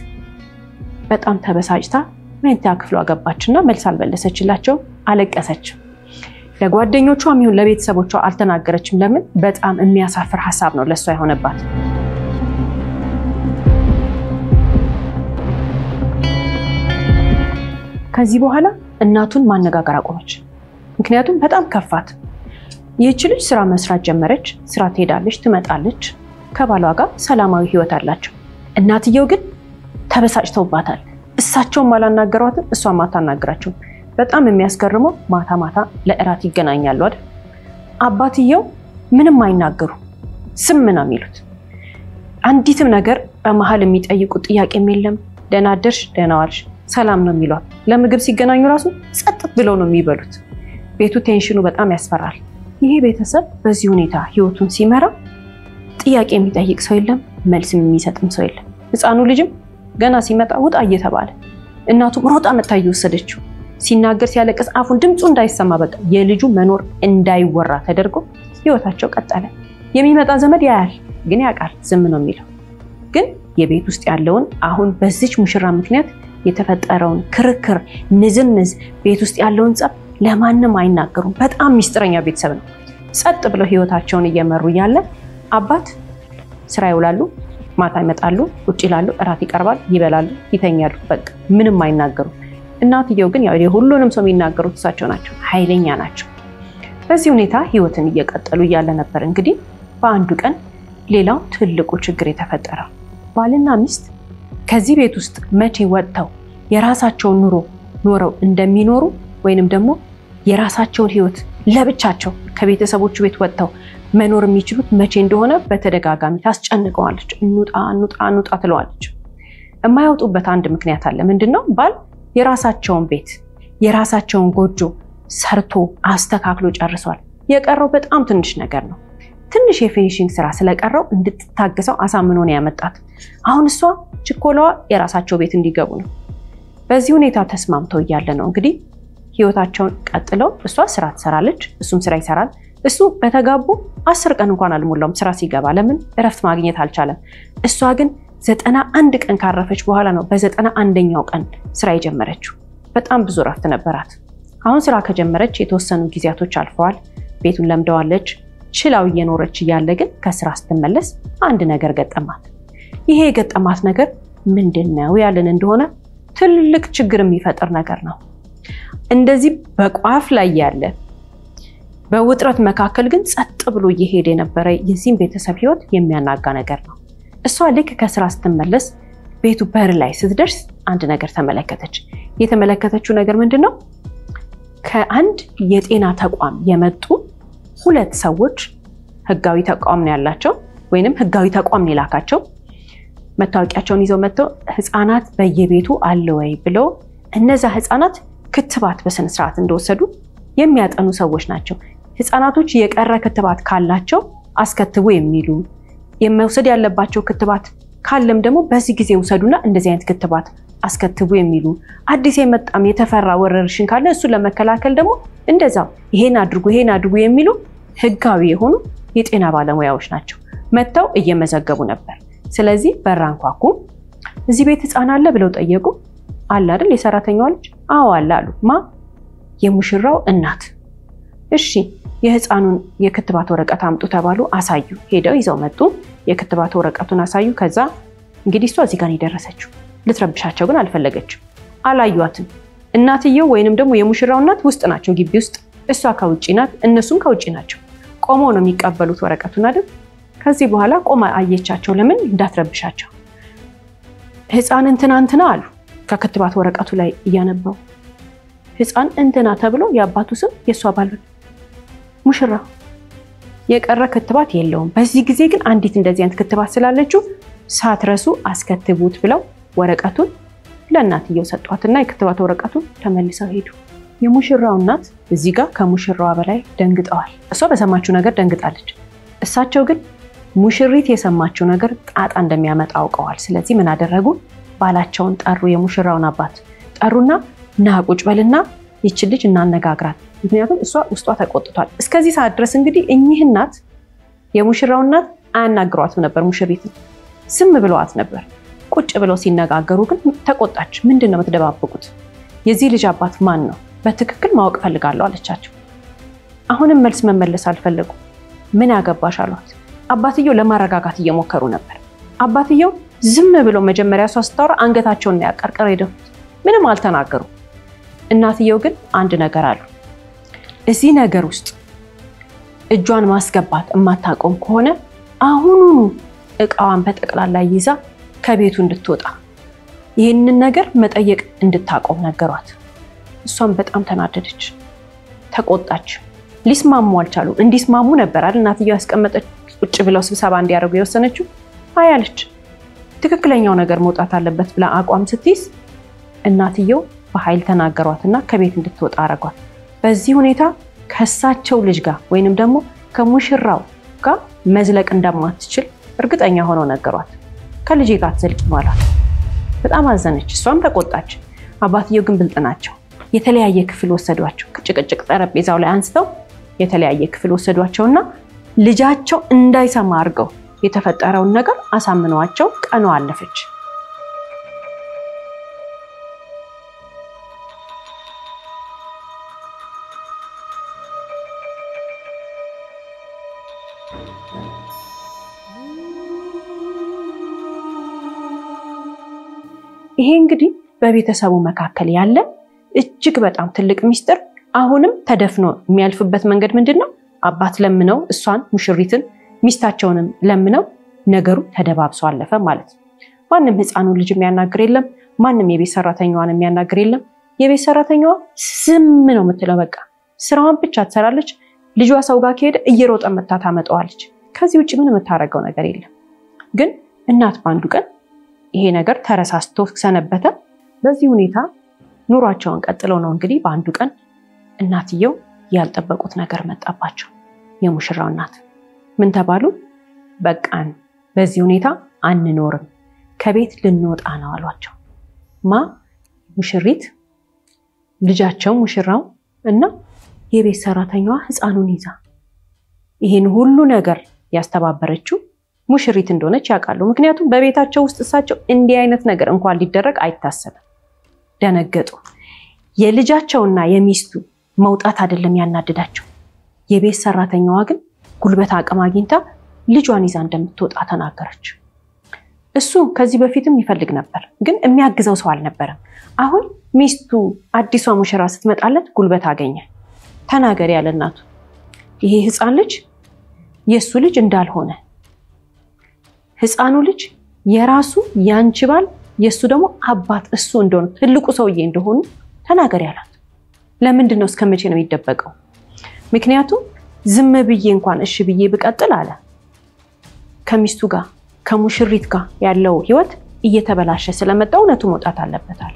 Speaker 1: በጣም ተበሳጭታ መኝታ ክፍሏ ገባችና መልስ አልመለሰችላቸው አለቀሰች ለጓደኞቿም ይሁን ለቤተሰቦቿ አልተናገረችም ለምን በጣም የሚያሳፍር ሐሳብ ነው ለሷ የሆነባት ከዚህ በኋላ እናቱን ማነጋገር አቆመች ምክንያቱም በጣም ከፋት ይህች ልጅ ስራ መስራት ጀመረች ስራ ትሄዳለች ትመጣለች ከባሏ ጋር ሰላማዊ ህይወት አላቸው እናትየው ግን ተበሳጭተውባታል እሳቸውም አላናገሯትም እሷም አታናግራቸው በጣም የሚያስገርመው ማታ ማታ ለእራት ይገናኛሉ አይደል አባትየው ምንም አይናገሩ ስም ነው የሚሉት አንዲትም ነገር በመሃል የሚጠይቁት ጥያቄም የለም ደህና አደርሽ ደህና ዋልሽ ሰላም ነው የሚሏት ለምግብ ሲገናኙ ራሱ ጸጥ ብለው ነው የሚበሉት ቤቱ ቴንሽኑ በጣም ያስፈራል ይሄ ቤተሰብ በዚህ ሁኔታ ህይወቱን ሲመራ ጥያቄ የሚጠይቅ ሰው የለም፣ መልስ የሚሰጥም ሰው የለም። ህፃኑ ልጅም ገና ሲመጣ ውጣ እየተባለ እናቱ ሮጣ መታ እየወሰደችው ሲናገር ሲያለቅስ አፉን ድምጹ እንዳይሰማ በቃ የልጁ መኖር እንዳይወራ ተደርጎ ህይወታቸው ቀጠለ። የሚመጣ ዘመድ ያያል ግን ያውቃል ዝም ነው የሚለው። ግን የቤት ውስጥ ያለውን አሁን በዚች ሙሽራ ምክንያት የተፈጠረውን ክርክር ንዝንዝ ቤት ውስጥ ያለውን ጸብ ለማንም አይናገሩም። በጣም ሚስጥረኛ ቤተሰብ ነው። ጸጥ ብለው ህይወታቸውን እየመሩ ያለ አባት ስራ ይውላሉ፣ ማታ ይመጣሉ፣ ውጭ ይላሉ፣ እራት ይቀርባል፣ ይበላሉ፣ ይተኛሉ። በቃ ምንም አይናገሩ። እናትየው ግን ያው ሁሉንም ሰው የሚናገሩት እሳቸው ናቸው፣ ኃይለኛ ናቸው። በዚህ ሁኔታ ህይወትን እየቀጠሉ ያለ ነበር። እንግዲህ በአንዱ ቀን ሌላው ትልቁ ችግር የተፈጠረው ባልና ሚስት ከዚህ ቤት ውስጥ መቼ ወጥተው የራሳቸውን ኑሮ ኖረው እንደሚኖሩ ወይንም ደግሞ የራሳቸውን ህይወት ለብቻቸው ከቤተሰቦቹ ቤት ወጥተው መኖር የሚችሉት መቼ እንደሆነ በተደጋጋሚ ታስጨንቀዋለች። እንውጣ ትለዋለች። የማያወጡበት አንድ ምክንያት አለ። ምንድነው? ባል የራሳቸውን ቤት የራሳቸውን ጎጆ ሰርቶ አስተካክሎ ጨርሷል። የቀረው በጣም ትንሽ ነገር ነው። ትንሽ የፊኒሺንግ ስራ ስለቀረው እንድትታገሰው አሳምኖ ነው ያመጣት። አሁን እሷ ችኮላዋ የራሳቸው ቤት እንዲገቡ ነው። በዚህ ሁኔታ ተስማምተው እያለ ነው እንግዲህ ህይወታቸውን ቀጥለው እሷ ስራ ትሰራለች፣ እሱም ስራ ይሰራል። እሱ በተጋቡ 10 ቀን እንኳን አልሞላውም ስራ ሲገባ። ለምን? እረፍት ማግኘት አልቻለም። እሷ ግን 91 ቀን ካረፈች በኋላ ነው በ91ኛው ቀን ስራ የጀመረችው። በጣም ብዙ እረፍት ነበራት። አሁን ስራ ከጀመረች የተወሰኑ ጊዜያቶች አልፈዋል። ቤቱን ለምደዋለች። ችላው እየኖረች እያለ ግን ከስራ ስትመለስ አንድ ነገር ገጠማት። ይሄ የገጠማት ነገር ምንድነው ያለን እንደሆነ ትልቅ ችግር የሚፈጥር ነገር ነው። እንደዚህ በቋፍ ላይ ያለ በውጥረት መካከል ግን ጸጥ ብሎ እየሄደ የነበረ የዚህም ቤተሰብ ህይወት የሚያናጋ ነገር ነው። እሷ ልክ ከስራ ስትመለስ ቤቱ በር ላይ ስትደርስ አንድ ነገር ተመለከተች። የተመለከተችው ነገር ምንድነው? ከአንድ የጤና ተቋም የመጡ 2 ሰዎች ህጋዊ ተቋም ነው ያላቸው ወይንም ህጋዊ ተቋም ነው የላካቸው። መታወቂያቸውን ይዘው መጥተው ህፃናት በየቤቱ አለ ወይ ብለው እነዛ ህፃናት ክትባት በስነ ስርዓት እንደወሰዱ የሚያጠኑ ሰዎች ናቸው። ህፃናቶች የቀረ ክትባት ካላቸው አስከትቡ የሚሉ የመውሰድ ያለባቸው ክትባት ካለም ደግሞ በዚህ ጊዜ ወሰዱና እንደዚህ አይነት ክትባት አስከትቡ የሚሉ አዲስ የመጣም የተፈራ ወረርሽኝ ካለ እሱ ለመከላከል ደግሞ እንደዛው ይሄን አድርጉ የሚሉ ህጋዊ የሆኑ የጤና ባለሙያዎች ናቸው። መተው እየመዘገቡ ነበር። ስለዚህ በራንኳኩ። እዚህ ቤት ህፃን አለ ብለው ጠየቁ። አለ አይደል የሰራተኛው ልጅ? አዎ አለ አሉ። የሙሽራው እናት። እሺ የህፃኑን የክትባት ወረቀት አምጡ ተባሉ። አሳዩ። ሄደው ይዘው መጡ። የክትባት ወረቀቱን አሳዩ። ከዛ እንግዲህ እሷ እዚህ ጋር የደረሰችው ልትረብሻቸው ግን አልፈለገችም። አላዩአትም። እናትየው ወይንም ደግሞ የሙሽራው እናት ውስጥ ናቸው ግቢ ውስጥ፣ እሷ ከውጪ ናት፣ እነሱም ከውጪ ናቸው። ቆመው ነው የሚቀበሉት ወረቀቱን አይደል? ከዚህ በኋላ ቆማ አየቻቸው። ለምን እንዳትረብሻቸው። ህፃን እንትና አሉ ከክትባት ወረቀቱ ላይ እያነበቡ። ህፃን እንትና ተብሎ የአባቱ ስም የሷ ባል ሙሽራ የቀረ ክትባት የለውም። በዚህ ጊዜ ግን አንዲት እንደዚህ አይነት ክትባት ስላለችው ሳትረሱ አስከትቡት ብለው ወረቀቱን ለእናትየው ሰጧትና የክትባት ወረቀቱን ተመልሰው ሄዱ። የሙሽራው እናት እዚህ ጋር ከሙሽራዋ በላይ ደንግጠዋል። እሷ በሰማችው ነገር ደንግጣለች። እሳቸው ግን ሙሽሪት የሰማችው ነገር ጣጣ እንደሚያመጣ አውቀዋል። ስለዚህ ምን አደረጉ? ባላቸውን ጠሩ። የሙሽራውን አባት ጠሩና ና ቁጭ በልና ይች ልጅ እናነጋግራት፣ ምክንያቱም እሷ ውስጧ ተቆጥቷል። እስከዚህ ሰዓት ድረስ እንግዲህ እኚህ እናት የሙሽራው እናት አያናግሯትም ነበር። ሙሽሪት ስም ብለዋት ነበር። ቁጭ ብለው ሲነጋገሩ ግን ተቆጣች። ምንድነው የምትደባበቁት? የዚህ ልጅ አባት ማን ነው? በትክክል ማወቅ ፈልጋለሁ አለቻቸው። አሁንም መልስ መመለስ አልፈለጉ። ምን ያገባሽ አሏት። አባትየው ለማረጋጋት እየሞከሩ ነበር። አባትየው ዝም ብለው መጀመሪያ እሷ ስታወራ አንገታቸውን ያቀርቀር ሄደፉት። ምንም አልተናገሩ። እናትየው ግን አንድ ነገር አሉ። እዚህ ነገር ውስጥ እጇን ማስገባት የማታቆም ከሆነ አሁኑኑ እቃዋን በጠቅላላ ይዛ ከቤቱ እንድትወጣ ይህንን ነገር መጠየቅ እንድታቆም ነገሯት። እሷም በጣም ተናደደች፣ ተቆጣች። ሊስማሙ አልቻሉ። እንዲስማሙ ነበር አይደል እናትየው ያስቀመጠች ቁጭ ብለው ስብሰባ እንዲያደርጉ የወሰነችው። አያለች ትክክለኛው ነገር መውጣት አለበት ብላ አቋም ስትይዝ እናትየው በኃይል ተናገሯትና ከቤት እንድትወጣ አረጓት። በዚህ ሁኔታ ከሳቸው ልጅ ጋር ወይንም ደግሞ ከሙሽራው ጋር መዝለቅ እንደማትችል እርግጠኛ ሆነው ነገሯት። ከልጄ ጋር ትዘልቂ ማለት በጣም አዘነች። እሷም ተቆጣች። አባትየው ግን ብልጥ ናቸው። የተለያየ ክፍል ወሰዷቸው። ጭቅጭቅ ጠረጴዛው ላይ አንስተው የተለያየ ክፍል ወሰዷቸውና ልጃቸው እንዳይሰማ አድርገው የተፈጠረውን ነገር አሳምነዋቸው ቀኗ አለፈች። ይሄ እንግዲህ በቤተሰቡ መካከል ያለ እጅግ በጣም ትልቅ ሚስጥር አሁንም ተደፍኖ የሚያልፍበት መንገድ ምንድነው? አባት ለምነው እሷን ሙሽሪትን ሚስታቸውንም ለምነው ነገሩ ተደባብሶ አለፈ ማለት ነው። ማንም ህፃኑ ልጅ የሚያናግር የለም። ማንም የቤት ሰራተኛዋን የሚያናግር የለም። የቤት ሰራተኛዋ ዝም ነው የምትለው። በቃ ስራዋን ብቻ ትሰራለች። ልጇ ሰው ጋር ከሄደ እየሮጠ መታ ታመጣዋለች። ከዚህ ውጪ ምን የምታረገው ነገር የለም። ግን እናት ባንዱ ቀን ይሄ ነገር ተረሳስቶ ሰነበተ። በዚህ ሁኔታ ኑሯቸውን ቀጥለው ነው እንግዲህ በአንዱ ቀን እናትየው ያልጠበቁት ነገር መጣባቸው። የሙሽራው እናት ምን ተባሉ? በቃን፣ በዚህ ሁኔታ አንኖርም፣ ከቤት ልንወጣ ነው አሏቸው። ሙሽሪት ልጃቸው ሙሽራው እና የቤት ሰራተኛዋ ህፃኑን ይዛ ይሄን ሁሉ ነገር ያስተባበረችው ሙሽሪት እንደሆነች ያውቃሉ። ምክንያቱም በቤታቸው ውስጥ እሳቸው እንዲህ አይነት ነገር እንኳን ሊደረግ አይታሰብም። ደነገጡ። የልጃቸውና የሚስቱ መውጣት አይደለም ያናደዳቸው። የቤት ሰራተኛዋ ግን ጉልበት አቅም አግኝታ ልጇን ይዛ እንደምትወጣ ተናገረች። እሱ ከዚህ በፊትም ይፈልግ ነበር፣ ግን የሚያግዘው ሰው አልነበረም። አሁን ሚስቱ አዲሷ ሙሽራ ስትመጣለት ጉልበት አገኘ። ተናገር ያለ እናቱ ይሄ ህፃን ልጅ የሱ ልጅ እንዳልሆነ፣ ህፃኑ ልጅ የራሱ ያንቺ ባል የሱ ደግሞ አባት እሱ እንደሆነ ትልቁ ሰውዬ እንደሆኑ ተናገር ያላት። ለምንድን ነው እስከመቼ ነው የሚደበቀው? ምክንያቱም ዝም ብዬ እንኳን እሺ ብዬ ብቀጥል አለ ከሚስቱ ጋር ከሙሽሪት ጋር ያለው ህይወት እየተበላሸ ስለመጣ እውነቱ መውጣት አለበት አለ።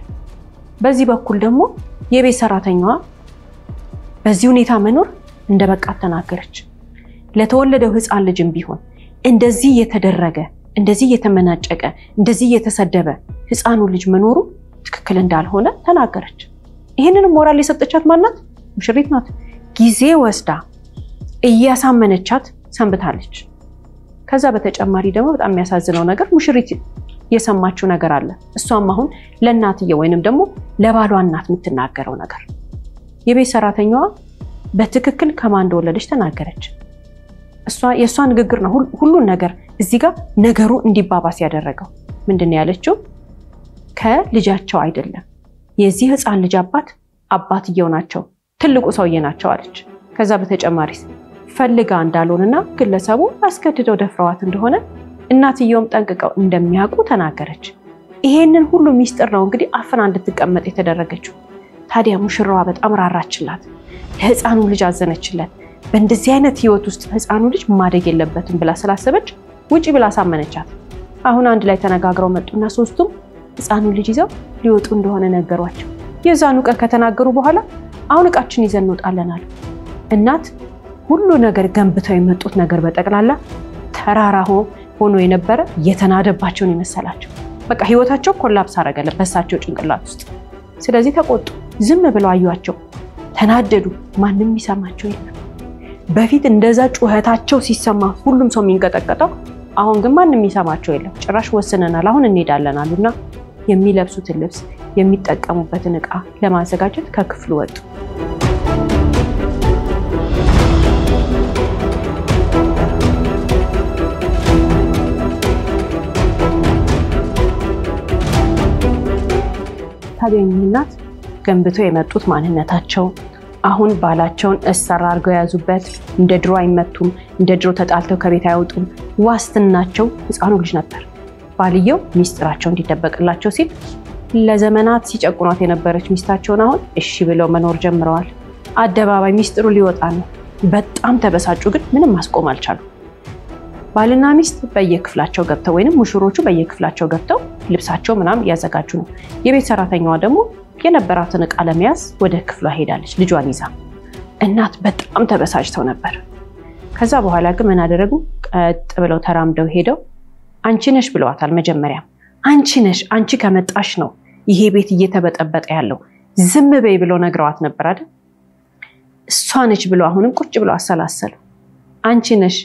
Speaker 1: በዚህ በኩል ደግሞ የቤት ሰራተኛዋ በዚህ ሁኔታ መኖር እንደበቃት ተናገረች። ለተወለደው ህፃን ልጅም ቢሆን እንደዚህ የተደረገ እንደዚህ የተመናጨቀ እንደዚህ የተሰደበ ህፃኑ ልጅ መኖሩ ትክክል እንዳልሆነ ተናገረች። ይሄንንም ሞራል የሰጠቻት ማናት? ሙሽሪት ናት። ጊዜ ወስዳ እያሳመነቻት ሰንብታለች። ከዛ በተጨማሪ ደግሞ በጣም የሚያሳዝነው ነገር ሙሽሪት የሰማችው ነገር አለ። እሷም አሁን ለእናትየው ወይንም ደግሞ ለባሏ እናት የምትናገረው ነገር የቤት ሰራተኛዋ በትክክል ከማን እንደወለደች ተናገረች። የእሷ ንግግር ነው ሁሉን ነገር እዚህ ጋር ነገሩ እንዲባባስ ያደረገው። ምንድን ነው ያለችው? ከልጃቸው አይደለም የዚህ ህፃን ልጅ አባትየው ናቸው፣ ትልቁ ሰውዬ ናቸው አለች። ከዛ በተጨማሪ ፈልጋ እንዳልሆነና ግለሰቡ አስገድደው ደፍረዋት እንደሆነ እናትየውም ጠንቅቀው እንደሚያውቁ ተናገረች። ይሄንን ሁሉ ሚስጥር ነው እንግዲህ አፍና እንድትቀመጥ የተደረገችው። ታዲያ ሙሽራዋ በጣም ራራችላት፣ ለህፃኑ ልጅ አዘነችለት። በእንደዚህ አይነት ህይወት ውስጥ ህፃኑ ልጅ ማደግ የለበትም ብላ ስላሰበች ውጪ ብላ ሳመነቻት። አሁን አንድ ላይ ተነጋግረው መጡና ሶስቱም ህፃኑ ልጅ ይዘው ሊወጡ እንደሆነ ነገሯቸው። የዛኑ ቀን ከተናገሩ በኋላ አሁን እቃችን ይዘን እንወጣለን አሉ። እናት ሁሉ ነገር ገንብተው የመጡት ነገር በጠቅላላ ተራራ ሆኖ የነበረ የተናደባቸውን ይመሰላቸው። በቃ ህይወታቸው ኮላፕስ አደረገ በሳቸው ጭንቅላት ውስጥ። ስለዚህ ተቆጡ፣ ዝም ብለው አዩአቸው፣ ተናደዱ። ማንም ይሰማቸው የለም። በፊት እንደዛ ጩኸታቸው ሲሰማ ሁሉም ሰው የሚንቀጠቀጠው፣ አሁን ግን ማንም ይሰማቸው የለም። ጭራሽ ወስነናል አሁን እንሄዳለን አሉና የሚለብሱትን ልብስ የሚጠቀሙበትን ዕቃ ለማዘጋጀት ከክፍሉ ወጡ። ታዲያ እናት ገንብተው የመጡት ማንነታቸው አሁን ባላቸውን እሰራ አድርገው ያዙበት። እንደ ድሮ አይመቱም፣ እንደ ድሮ ተጣልተው ከቤት አይወጡም። ዋስትናቸው ህፃኑ ልጅ ነበር። ባልየው ሚስጥራቸው እንዲደበቅላቸው ሲል ለዘመናት ሲጨቁኗት የነበረች ሚስታቸውን አሁን እሺ ብለው መኖር ጀምረዋል። አደባባይ ሚስጥሩ ሊወጣ ነው። በጣም ተበሳጩ፣ ግን ምንም ማስቆም አልቻሉ። ባልና ሚስት በየክፍላቸው ገብተው ወይንም ሙሽሮቹ በየክፍላቸው ገብተው ልብሳቸው ምናም ያዘጋጁ ነው። የቤት ሰራተኛዋ ደግሞ የነበራትን ዕቃ ለመያዝ ወደ ክፍሏ ሄዳለች ልጇን ይዛ። እናት በጣም ተበሳጭተው ነበር። ከዛ በኋላ ግን ምን አደረጉ? ቀጥ ብለው ተራምደው ሄደው አንቺ ነሽ ብለዋታል። መጀመሪያ አንቺ ነሽ፣ አንቺ ከመጣሽ ነው ይሄ ቤት እየተበጠበጠ ያለው፣ ዝም በይ ብለው ነግረዋት ነበር አይደል? እሷ ነች ብለው አሁንም ቁጭ ብለው አሰላሰሉ። አንቺ ነሽ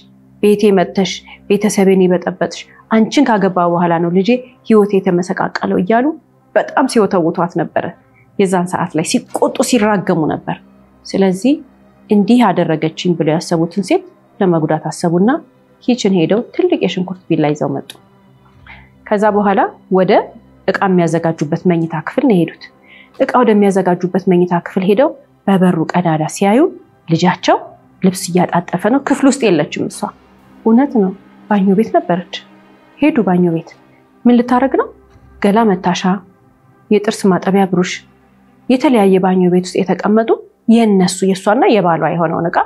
Speaker 1: ቤቴ መጥተሽ ቤተሰቤን ይበጠበጥሽ፣ አንቺን ካገባ በኋላ ነው ልጄ ህይወቴ የተመሰቃቀለው እያሉ በጣም ሲወተውቷት ነበር። የዛን ሰዓት ላይ ሲቆጡ ሲራገሙ ነበር። ስለዚህ እንዲህ ያደረገችኝ ብለው ያሰቡትን ሴት ለመጉዳት አሰቡና ኪችን ሄደው ትልቅ የሽንኩርት ቢላ ይዘው መጡ። ከዛ በኋላ ወደ እቃ የሚያዘጋጁበት መኝታ ክፍል ነው ሄዱት። እቃ ወደሚያዘጋጁበት መኝታ ክፍል ሄደው በበሩ ቀዳዳ ሲያዩ ልጃቸው ልብስ እያጣጠፈ ነው። ክፍል ውስጥ የለችም እሷ። እውነት ነው፣ ባኞ ቤት ነበረች። ሄዱ ባኞ ቤት። ምን ልታረግ ነው? ገላ መታሻ፣ የጥርስ ማጠቢያ ብሩሽ፣ የተለያየ ባኞ ቤት ውስጥ የተቀመጡ የነሱ የሷና የባሏ የሆነውን እቃ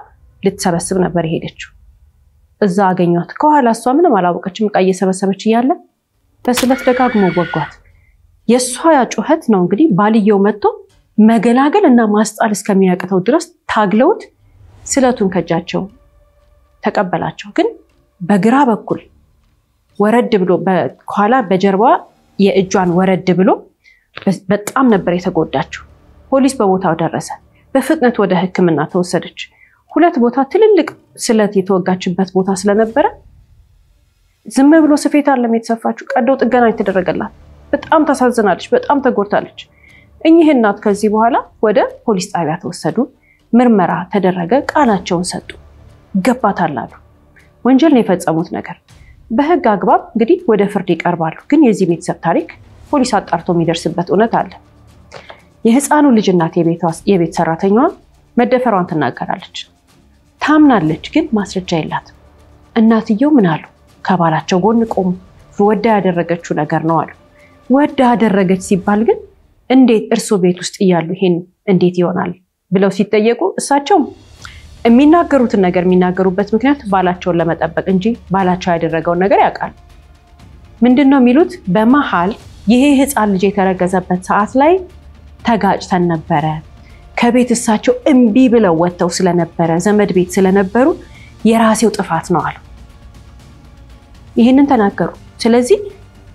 Speaker 1: ልትሰበስብ ነበር ሄደችው። እዛ አገኟት። ከኋላ እሷ ምንም አላወቀችም። እቃ እየሰበሰበች እያለ በስለት ደጋግሞ ወጓት። የሷ ጩኸት ነው እንግዲህ ባልየው መጥቶ መገላገል እና ማስጣል እስከሚያቅተው ድረስ ታግለውት ስለቱን ከጃቸው ተቀበላቸው። ግን በግራ በኩል ወረድ ብሎ በኋላ በጀርባ የእጇን ወረድ ብሎ በጣም ነበር የተጎዳችው። ፖሊስ በቦታው ደረሰ። በፍጥነት ወደ ሕክምና ተወሰደች። ሁለት ቦታ ትልልቅ ስለት የተወጋችበት ቦታ ስለነበረ ዝም ብሎ ስፌት አለም የተሰፋችው፣ ቀዶ ጥገና የተደረገላት። በጣም ታሳዝናለች፣ በጣም ተጎድታለች። እኚህ እናት ከዚህ በኋላ ወደ ፖሊስ ጣቢያ ተወሰዱ። ምርመራ ተደረገ። ቃላቸውን ሰጡ። ይገባታል አሉ። ወንጀል ነው የፈጸሙት ነገር በህግ አግባብ እንግዲህ ወደ ፍርድ ይቀርባሉ። ግን የዚህ ቤተሰብ ታሪክ ፖሊስ አጣርቶ የሚደርስበት እውነት አለ። የህፃኑ ልጅ እናት የቤት ሰራተኛዋ መደፈሯን ትናገራለች፣ ታምናለች፣ ግን ማስረጃ የላትም። እናትየው ምን አሉ? ከባላቸው ጎን ቆሙ። ወዳ ያደረገችው ነገር ነው አሉ። ወዳ ያደረገች ሲባል ግን እንዴት እርሶ ቤት ውስጥ እያሉ ይሄን እንዴት ይሆናል ብለው ሲጠየቁ እሳቸው የሚናገሩትን ነገር የሚናገሩበት ምክንያት ባላቸውን ለመጠበቅ እንጂ ባላቸው ያደረገውን ነገር ያውቃሉ። ምንድነው የሚሉት? በመሃል ይሄ ህፃን ልጅ የተረገዘበት ሰዓት ላይ ተጋጭተን ነበረ። ከቤት እሳቸው እምቢ ብለው ወጥተው ስለነበረ ዘመድ ቤት ስለነበሩ የራሴው ጥፋት ነው አሉ። ይሄንን ተናገሩ። ስለዚህ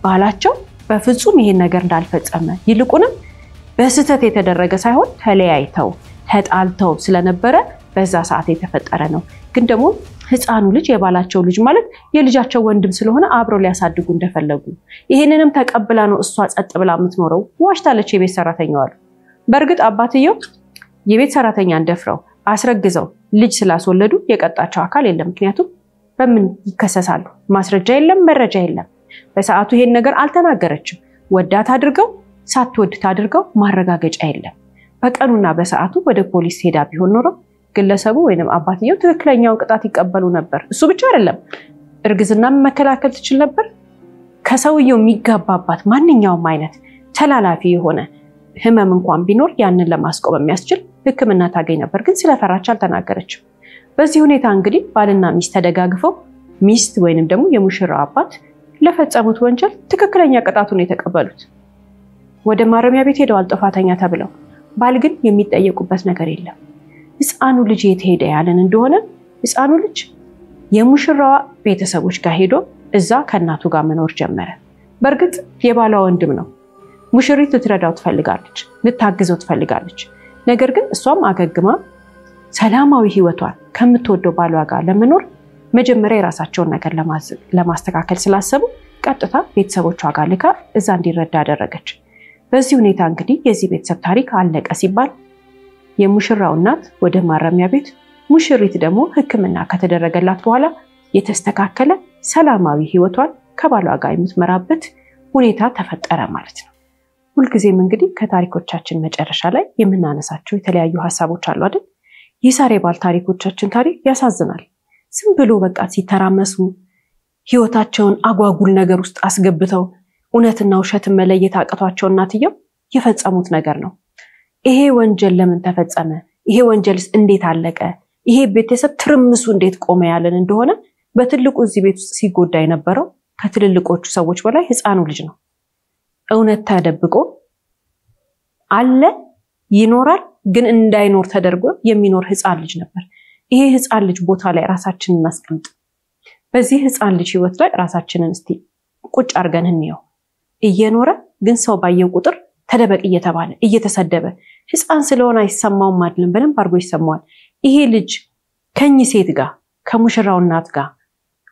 Speaker 1: ባላቸው በፍጹም ይሄን ነገር እንዳልፈጸመ ይልቁንም በስህተት የተደረገ ሳይሆን ተለያይተው ተጣልተው ስለነበረ በዛ ሰዓት የተፈጠረ ነው። ግን ደግሞ ህፃኑ ልጅ የባላቸው ልጅ ማለት የልጃቸው ወንድም ስለሆነ አብረው ሊያሳድጉ እንደፈለጉ ይሄንንም ተቀብላ ነው እሷ ጸጥ ብላ የምትኖረው። ዋሽታለች የቤት ሰራተኛው አሉ። በእርግጥ አባትየው የቤት ሰራተኛ እንደፍረው አስረግዘው ልጅ ስላስወለዱ የቀጣቸው አካል የለም። ምክንያቱም በምን ይከሰሳሉ? ማስረጃ የለም፣ መረጃ የለም። በሰዓቱ ይሄን ነገር አልተናገረችም። ወዳት አድርገው ሳትወድት አድርገው ማረጋገጫ የለም። በቀኑና በሰዓቱ ወደ ፖሊስ ሄዳ ቢሆን ኖሮ ግለሰቡ ወይንም አባትየው ትክክለኛውን ቅጣት ይቀበሉ ነበር። እሱ ብቻ አይደለም፣ እርግዝናም መከላከል ትችል ነበር። ከሰውየው የሚጋባባት ማንኛውም አይነት ተላላፊ የሆነ ህመም እንኳን ቢኖር ያንን ለማስቆም የሚያስችል ሕክምና ታገኝ ነበር። ግን ስለፈራች አልተናገረችም። በዚህ ሁኔታ እንግዲህ ባልና ሚስት ተደጋግፈው ሚስት ወይንም ደግሞ የሙሽራው አባት ለፈጸሙት ወንጀል ትክክለኛ ቅጣቱን የተቀበሉት። ወደ ማረሚያ ቤት ሄደዋል ጥፋተኛ ተብለው። ባል ግን የሚጠየቁበት ነገር የለም። ህፃኑ ልጅ የት ሄደ ያለን እንደሆነ ህፃኑ ልጅ የሙሽራዋ ቤተሰቦች ጋር ሄዶ እዛ ከእናቱ ጋር መኖር ጀመረ። በእርግጥ የባሏ ወንድም ነው። ሙሽሪት ልትረዳው ትፈልጋለች፣ ልታግዘው ትፈልጋለች። ነገር ግን እሷም አገግማ ሰላማዊ ህይወቷን ከምትወደው ባሏ ጋር ለመኖር መጀመሪያ የራሳቸውን ነገር ለማስተካከል ስላሰቡ ቀጥታ ቤተሰቦቿ ጋር ልካ እዛ እንዲረዳ አደረገች። በዚህ ሁኔታ እንግዲህ የዚህ ቤተሰብ ታሪክ አለቀ ሲባል የሙሽራው እናት ወደ ማረሚያ ቤት፣ ሙሽሪት ደግሞ ሕክምና ከተደረገላት በኋላ የተስተካከለ ሰላማዊ ህይወቷን ከባሏ ጋር የምትመራበት ሁኔታ ተፈጠረ ማለት ነው። ሁልጊዜም እንግዲህ ከታሪኮቻችን መጨረሻ ላይ የምናነሳቸው የተለያዩ ሐሳቦች አሉ አይደል? የዛሬ ባል ታሪኮቻችን ታሪክ ያሳዝናል። ዝም ብሎ በቃ ሲተራመሱ ህይወታቸውን አጓጉል ነገር ውስጥ አስገብተው እውነትና ውሸትን መለየት አቅቷቸው እናትየው የፈጸሙት ነገር ነው። ይሄ ወንጀል ለምን ተፈጸመ? ይሄ ወንጀልስ እንዴት አለቀ? ይሄ ቤተሰብ ትርምሱ እንዴት ቆመ ያለን እንደሆነ በትልቁ እዚህ ቤት ውስጥ ሲጎዳ የነበረው ከትልልቆቹ ሰዎች በላይ ህፃኑ ልጅ ነው። እውነት ተደብቆ አለ፣ ይኖራል፣ ግን እንዳይኖር ተደርጎ የሚኖር ህፃን ልጅ ነበር። ይሄ ህፃን ልጅ ቦታ ላይ ራሳችንን እናስቀምጥ። በዚህ ህፃን ልጅ ህይወት ላይ ራሳችንን እስቲ ቁጭ አርገን እንየው። እየኖረ ግን ሰው ባየው ቁጥር ተደበቅ እየተባለ እየተሰደበ ህፃን ስለሆነ አይሰማውም አይደለም፣ በደንብ አርጎ ይሰማዋል። ይሄ ልጅ ከኝ ሴት ጋር ከሙሽራው እናት ጋር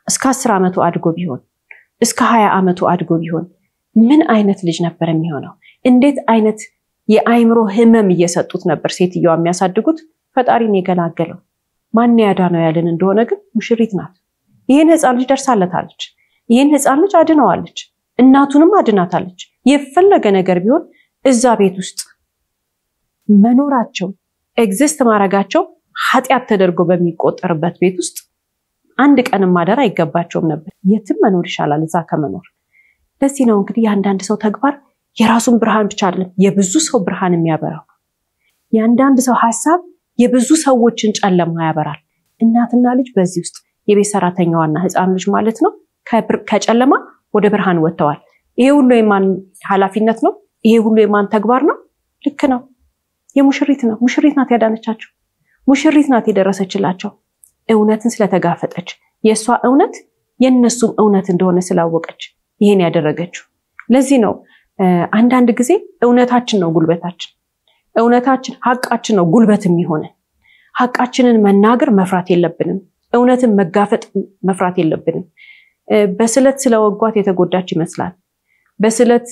Speaker 1: እስከ 10 ዓመቱ አድጎ ቢሆን እስከ 20 ዓመቱ አድጎ ቢሆን ምን አይነት ልጅ ነበር የሚሆነው? እንዴት አይነት የአይምሮ ህመም እየሰጡት ነበር ሴትየዋ የሚያሳድጉት? ፈጣሪን የገላገለው ማን ያዳነው ያለን እንደሆነ ግን ሙሽሪት ናት። ይሄን ህፃን ልጅ ደርሳለታለች። ይሄን ህፃን ልጅ አድነዋለች። እናቱንም አድናታለች። የፈለገ ነገር ቢሆን እዛ ቤት ውስጥ መኖራቸው ኤግዚስት ማድረጋቸው ኃጢያት ተደርጎ በሚቆጠርበት ቤት ውስጥ አንድ ቀን ማደር አይገባቸውም ነበር። የትም መኖር ይሻላል እዛ ከመኖር። ለዚህ ነው እንግዲህ የአንዳንድ ሰው ተግባር የራሱን ብርሃን ብቻ አይደለም የብዙ ሰው ብርሃን የሚያበራው። የአንዳንድ ሰው ሐሳብ የብዙ ሰዎችን ጨለማ ያበራል። እናትና ልጅ በዚህ ውስጥ የቤት ሰራተኛዋና ህፃን ልጅ ማለት ነው ከጨለማ ወደ ብርሃን ወጥተዋል። ይሄ ሁሉ የማን ኃላፊነት ነው? ይሄ ሁሉ የማን ተግባር ነው? ልክ ነው፣ የሙሽሪት ነው። ሙሽሪት ናት ያዳነቻቸው። ሙሽሪት ናት የደረሰችላቸው። እውነትን ስለተጋፈጠች የሷ እውነት የነሱም እውነት እንደሆነ ስላወቀች ይሄን ያደረገችው። ለዚህ ነው አንዳንድ ጊዜ እውነታችን ነው ጉልበታችን፣ እውነታችን ሐቃችን ነው ጉልበት የሚሆነን። ሐቃችንን መናገር መፍራት የለብንም። እውነትን መጋፈጥ መፍራት የለብንም። በስለት ስለወጓት የተጎዳች ይመስላል። በስለት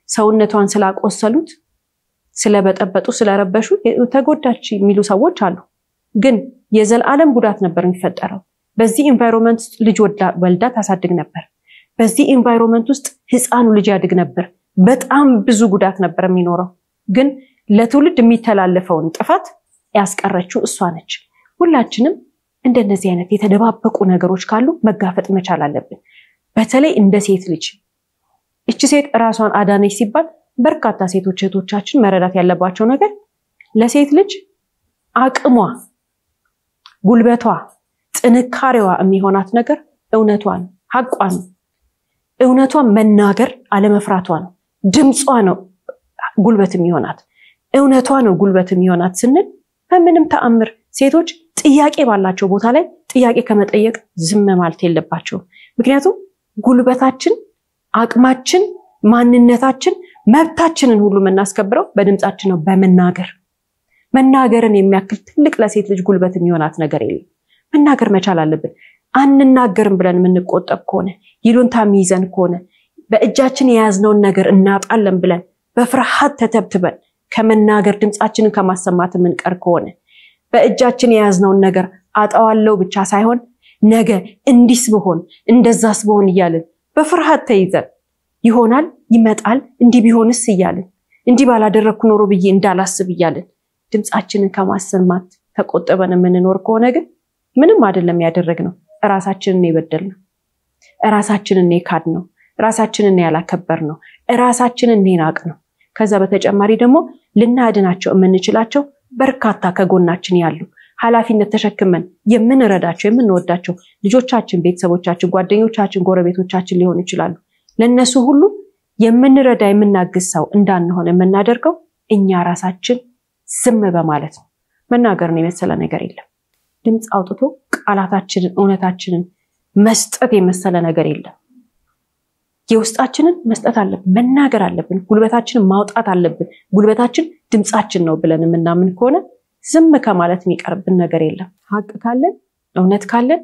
Speaker 1: ሰውነቷን ስላቆሰሉት ስለበጠበጡ ስለረበሹ ተጎዳች የሚሉ ሰዎች አሉ። ግን የዘላለም ጉዳት ነበር የሚፈጠረው። በዚህ ኢንቫይሮንመንት ውስጥ ልጅ ወልዳ ታሳድግ ነበር። በዚህ ኢንቫይሮንመንት ውስጥ ህፃኑ ልጅ ያድግ ነበር። በጣም ብዙ ጉዳት ነበር የሚኖረው። ግን ለትውልድ የሚተላለፈውን ጥፋት ያስቀረችው እሷ ነች። ሁላችንም እንደነዚህ አይነት የተደባበቁ ነገሮች ካሉ መጋፈጥ መቻል አለብን። በተለይ እንደ ሴት ልጅ እቺ ሴት ራሷን አዳነች ሲባል በርካታ ሴቶች እህቶቻችን መረዳት ያለባቸው ነገር ለሴት ልጅ አቅሟ፣ ጉልበቷ፣ ጥንካሬዋ የሚሆናት ነገር እውነቷ ነው፣ ሐቋ ነው። እውነቷን መናገር አለመፍራቷ ነው። ድምጿ ነው ጉልበት የሚሆናት፣ እውነቷ ነው ጉልበት የሚሆናት ስንል በምንም ተአምር ሴቶች ጥያቄ ባላቸው ቦታ ላይ ጥያቄ ከመጠየቅ ዝም ማለት የለባቸውም። ምክንያቱም ጉልበታችን፣ አቅማችን፣ ማንነታችን፣ መብታችንን ሁሉ የምናስከብረው በድምጻችን ነው፣ በመናገር። መናገርን የሚያክል ትልቅ ለሴት ልጅ ጉልበት የሚሆናት ነገር የለም። መናገር መቻል አለብን። አንናገርም ብለን የምንቆጠብ ከሆነ፣ ይሉንታ የሚይዘን ከሆነ፣ በእጃችን የያዝነውን ነገር እናጣለን ብለን በፍርሃት ተተብትበን ከመናገር ድምጻችንን ከማሰማት የምንቀር ከሆነ፣ በእጃችን የያዝነውን ነገር አጣዋለው ብቻ ሳይሆን ነገ እንዲስ ብሆን እንደዛስ ብሆን እያልን በፍርሃት ተይዘን ይሆናል ይመጣል እንዲህ ቢሆንስ እያልን እንዲህ ባላደረኩ ኖሮ ብዬ እንዳላስብ እያልን ድምጻችንን ከማሰማት ተቆጥበን የምንኖር ከሆነ ግን ምንም አይደለም ያደረግነው። ራሳችንን የበደልነው፣ ራሳችንን የካድነው፣ ራሳችንን ያላከበርነው፣ ራሳችንን የናቅነው። ከዛ በተጨማሪ ደግሞ ልናድናቸው የምንችላቸው በርካታ ከጎናችን ያሉ ኃላፊነት ተሸክመን የምንረዳቸው የምንወዳቸው ልጆቻችን፣ ቤተሰቦቻችን፣ ጓደኞቻችን፣ ጎረቤቶቻችን ሊሆኑ ይችላሉ። ለነሱ ሁሉ የምንረዳ የምናግዝ ሰው እንዳንሆን የምናደርገው እኛ ራሳችን ዝም በማለት ነው። መናገርን የመሰለ ነገር የለም። ድምጽ አውጥቶ ቃላታችንን እውነታችንን መስጠት የመሰለ ነገር የለም። የውስጣችንን መስጠት አለብን፣ መናገር አለብን፣ ጉልበታችንን ማውጣት አለብን። ጉልበታችን ድምጻችን ነው ብለን የምናምን ከሆነ ዝም ከማለት የሚቀርብን ነገር የለም። ሐቅ ካለን፣ እውነት ካለን፣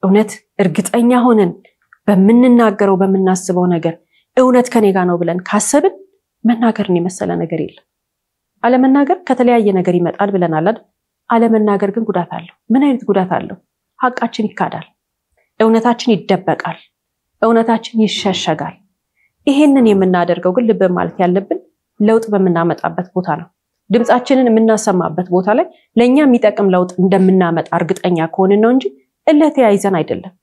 Speaker 1: እውነት እርግጠኛ ሆነን በምንናገረው በምናስበው ነገር እውነት ከኔ ጋር ነው ብለን ካሰብን መናገርን የመሰለ ነገር የለም። አለመናገር ከተለያየ ነገር ይመጣል ብለናል አይደል? አለመናገር ግን ጉዳት አለው። ምን አይነት ጉዳት አለው? ሐቃችን ይካዳል፣ እውነታችን ይደበቃል፣ እውነታችን ይሸሸጋል። ይሄንን የምናደርገው ግን ልብ ማለት ያለብን ለውጥ በመናመጣበት ቦታ ነው። ድምጻችንን የምናሰማበት ቦታ ላይ ለኛ የሚጠቅም ለውጥ እንደምናመጣ እርግጠኛ ከሆነን ነው እንጂ እለተያይዘን አይደለም።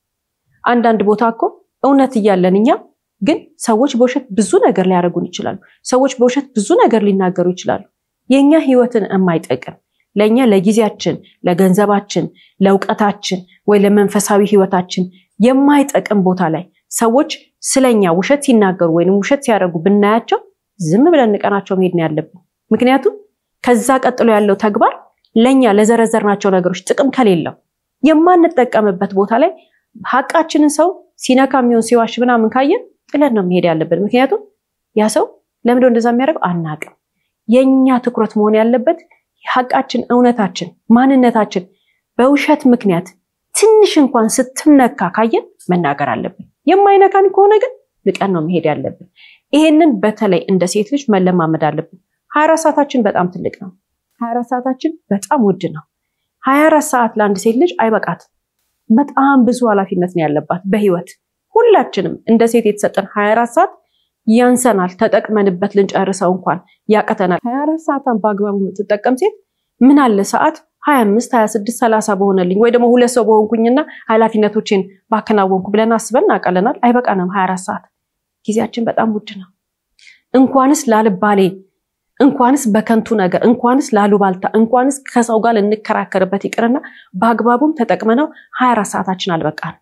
Speaker 1: አንዳንድ ቦታ እኮ እውነት እያለን እኛ ግን ሰዎች በውሸት ብዙ ነገር ሊያደርጉን ይችላሉ። ሰዎች በውሸት ብዙ ነገር ሊናገሩ ይችላሉ። የኛ ህይወትን የማይጠቅም ለኛ ለጊዜያችን፣ ለገንዘባችን፣ ለውቀታችን ወይ ለመንፈሳዊ ህይወታችን የማይጠቅም ቦታ ላይ ሰዎች ስለኛ ውሸት ሲናገሩ ወይንም ውሸት ሲያደርጉ ብናያቸው ዝም ብለን ንቀናቸው መሄድ ነው ያለብን። ምክንያቱም ከዛ ቀጥሎ ያለው ተግባር ለኛ ለዘረዘርናቸው ነገሮች ጥቅም ከሌለው የማንጠቀምበት ቦታ ላይ ሐቃችንን ሰው ሲነካ የሚሆን ሲዋሽ ምናምን ካየን ጥለን ነው መሄድ ያለብን። ምክንያቱም ያ ሰው ለምንድነው እንደዛ የሚያደርገው አናውቅም። የኛ ትኩረት መሆን ያለበት ሐቃችን፣ እውነታችን፣ ማንነታችን በውሸት ምክንያት ትንሽ እንኳን ስትነካ ካየን መናገር አለብን። የማይነካን ከሆነ ግን ልቀን ነው መሄድ ያለብን። ይሄንን በተለይ እንደ ሴት ልጅ መለማመድ አለብን። 24 ሰዓታችን በጣም ትልቅ ነው። 24 ሰዓታችን በጣም ውድ ነው። 24 ሰዓት ለአንድ ሴት ልጅ አይበቃትም። በጣም ብዙ ኃላፊነት ነው ያለባት በህይወት። ሁላችንም እንደ ሴት የተሰጠን 24 ሰዓት ያንሰናል። ተጠቅመንበት ልንጨርሰው እንኳን ያቀተናል። 24 ሰዓታን በአግባቡ የምትጠቀም ሴት ምን አለ ሰዓት 25 26 30 በሆነልኝ ወይ ደግሞ ሁለት ሰው በሆንኩኝና ኃላፊነቶችን ባከናወንኩ ብለን አስበን እናቀለናል። አይበቃንም 24 ሰዓት። ጊዜያችን በጣም ውድ ነው። እንኳንስ ላልባሌ፣ እንኳንስ በከንቱ ነገር፣ እንኳንስ ላሉባልታ፣ እንኳንስ ከሰው ጋር ልንከራከርበት ይቅርና በአግባቡም ተጠቅመነው 24 ሰዓታችን አልበቃን።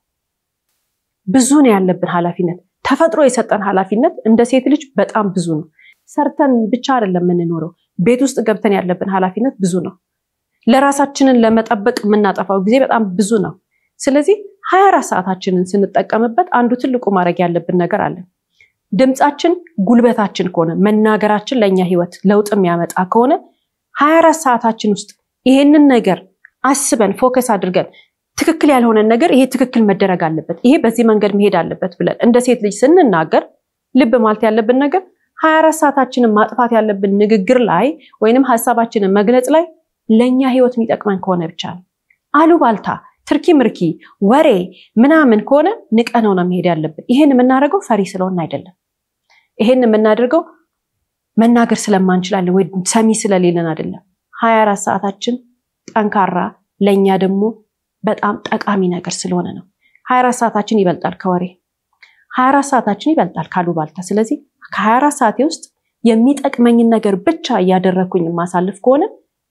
Speaker 1: ብዙ ነው ያለብን ኃላፊነት። ተፈጥሮ የሰጠን ኃላፊነት እንደ ሴት ልጅ በጣም ብዙ ነው። ሰርተን ብቻ አይደለም የምንኖረው። ቤት ውስጥ ገብተን ያለብን ኃላፊነት ብዙ ነው። ለራሳችንን ለመጠበቅ የምናጠፋው ጊዜ በጣም ብዙ ነው። ስለዚህ 24 ሰዓታችንን ስንጠቀምበት አንዱ ትልቁ ማድረግ ያለብን ነገር አለ። ድምጻችን ጉልበታችን ከሆነ መናገራችን ለኛ ህይወት ለውጥ የሚያመጣ ከሆነ 24 ሰዓታችን ውስጥ ይሄንን ነገር አስበን ፎከስ አድርገን ትክክል ያልሆነ ነገር ይሄ ትክክል መደረግ አለበት፣ ይሄ በዚህ መንገድ መሄድ አለበት ብለን እንደ ሴት ልጅ ስንናገር ልብ ማለት ያለብን ነገር 24 ሰዓታችንን ማጥፋት ያለብን ንግግር ላይ ወይንም ሐሳባችንን መግለጽ ላይ ለኛ ህይወት የሚጠቅመን ከሆነ ብቻ ነው። አሉባልታ፣ ትርኪ ምርኪ፣ ወሬ ምናምን ከሆነ ንቀነው ነው መሄድ ያለብን። ይሄን የምናደርገው ፈሪ ስለሆነ አይደለም። ይሄን የምናደርገው መናገር ስለማንችላለን ወይ ሰሚ ስለሌለን አይደለም። 24 ሰዓታችን ጠንካራ ለኛ ደግሞ በጣም ጠቃሚ ነገር ስለሆነ ነው። 24 ሰዓታችን ይበልጣል ከወሬ፣ 24 ሰዓታችን ይበልጣል ካሉባልታ። ስለዚህ ከ24 ሰዓቴ ውስጥ የሚጠቅመኝን ነገር ብቻ እያደረኩኝ ማሳለፍ ከሆነ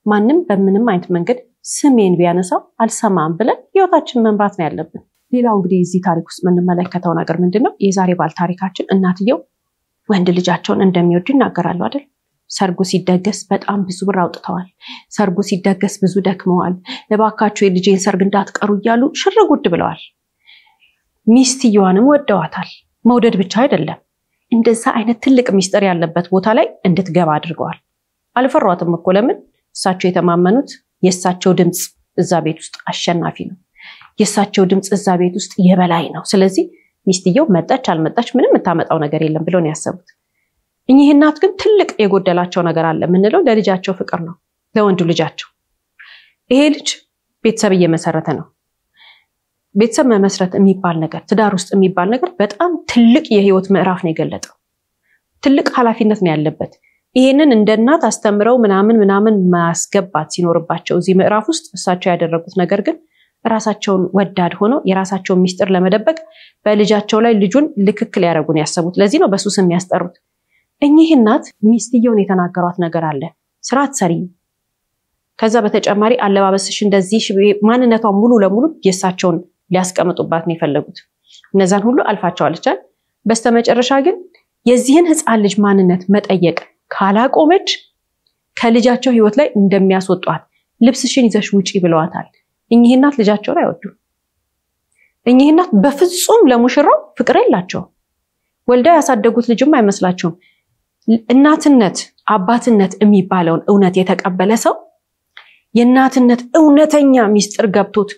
Speaker 1: ማንም በምንም አይነት መንገድ ስሜን ቢያነሳው አልሰማም ብለን ህይወታችን መምራት ነው ያለብን። ሌላው እንግዲህ እዚህ ታሪክ ውስጥ የምንመለከተው ነገር ምንድነው? የዛሬ ባል ታሪካችን እናትየው ወንድ ልጃቸውን እንደሚወዱ ይናገራሉ አይደል? ሰርጉ ሲደገስ በጣም ብዙ ብር አውጥተዋል። ሰርጉ ሲደገስ ብዙ ደክመዋል። ለባካቸው የልጄን ሰርግ እንዳትቀሩ እያሉ ሽርጉድ ብለዋል። ሚስትየዋንም ወደዋታል። መውደድ ብቻ አይደለም፣ እንደዛ አይነት ትልቅ ሚስጥር ያለበት ቦታ ላይ እንድትገባ አድርገዋል። አልፈሯትም እኮ። ለምን? እሳቸው የተማመኑት የእሳቸው ድምጽ እዛ ቤት ውስጥ አሸናፊ ነው። የእሳቸው ድምጽ እዛ ቤት ውስጥ የበላይ ነው። ስለዚህ ሚስትየው መጣች አልመጣች ምንም የምታመጣው ነገር የለም ብለው ነው ያሰቡት። እኚህ እናት ግን ትልቅ የጎደላቸው ነገር አለ የምንለው ለልጃቸው ፍቅር ነው፣ ለወንዱ ልጃቸው። ይሄ ልጅ ቤተሰብ እየመሰረተ ነው። ቤተሰብ መመስረት የሚባል ነገር፣ ትዳር ውስጥ የሚባል ነገር በጣም ትልቅ የህይወት ምዕራፍ ነው የገለጠው። ትልቅ ኃላፊነት ነው ያለበት። ይሄንን እንደ እናት አስተምረው ምናምን ማስገባት ሲኖርባቸው እዚህ ምዕራፍ ውስጥ እሳቸው ያደረጉት ነገር ግን ራሳቸውን ወዳድ ሆነው የራሳቸውን ሚስጥር ለመደበቅ በልጃቸው ላይ ልጁን ልክክል ያደርጉን ያሰቡት። ለዚህ ነው በሱስ የሚያስጠሩት። እኚህ እናት ሚስትየውን የተናገሯት ነገር አለ። ስራ አትሰሪም፣ ከዛ በተጨማሪ አለባበስሽ እንደዚህ፣ ማንነቷን ሙሉ ለሙሉ የእሳቸውን ሊያስቀምጡባት ነው የፈለጉት። እነዛን ሁሉ አልፋቸዋለች። በስተመጨረሻ ግን የዚህን ህፃን ልጅ ማንነት መጠየቅ ካላቆመች ከልጃቸው ህይወት ላይ እንደሚያስወጧት፣ ልብስሽን ይዘሽ ውጪ ብለዋታል። እኚህ እናት ልጃቸውን አይወዱም። እኚህ እናት በፍጹም ለሙሽራው ፍቅር የላቸውም። ወልዳ ያሳደጉት ልጅም አይመስላቸውም። እናትነት አባትነት የሚባለውን እውነት የተቀበለ ሰው የእናትነት እውነተኛ ሚስጥር ገብቶት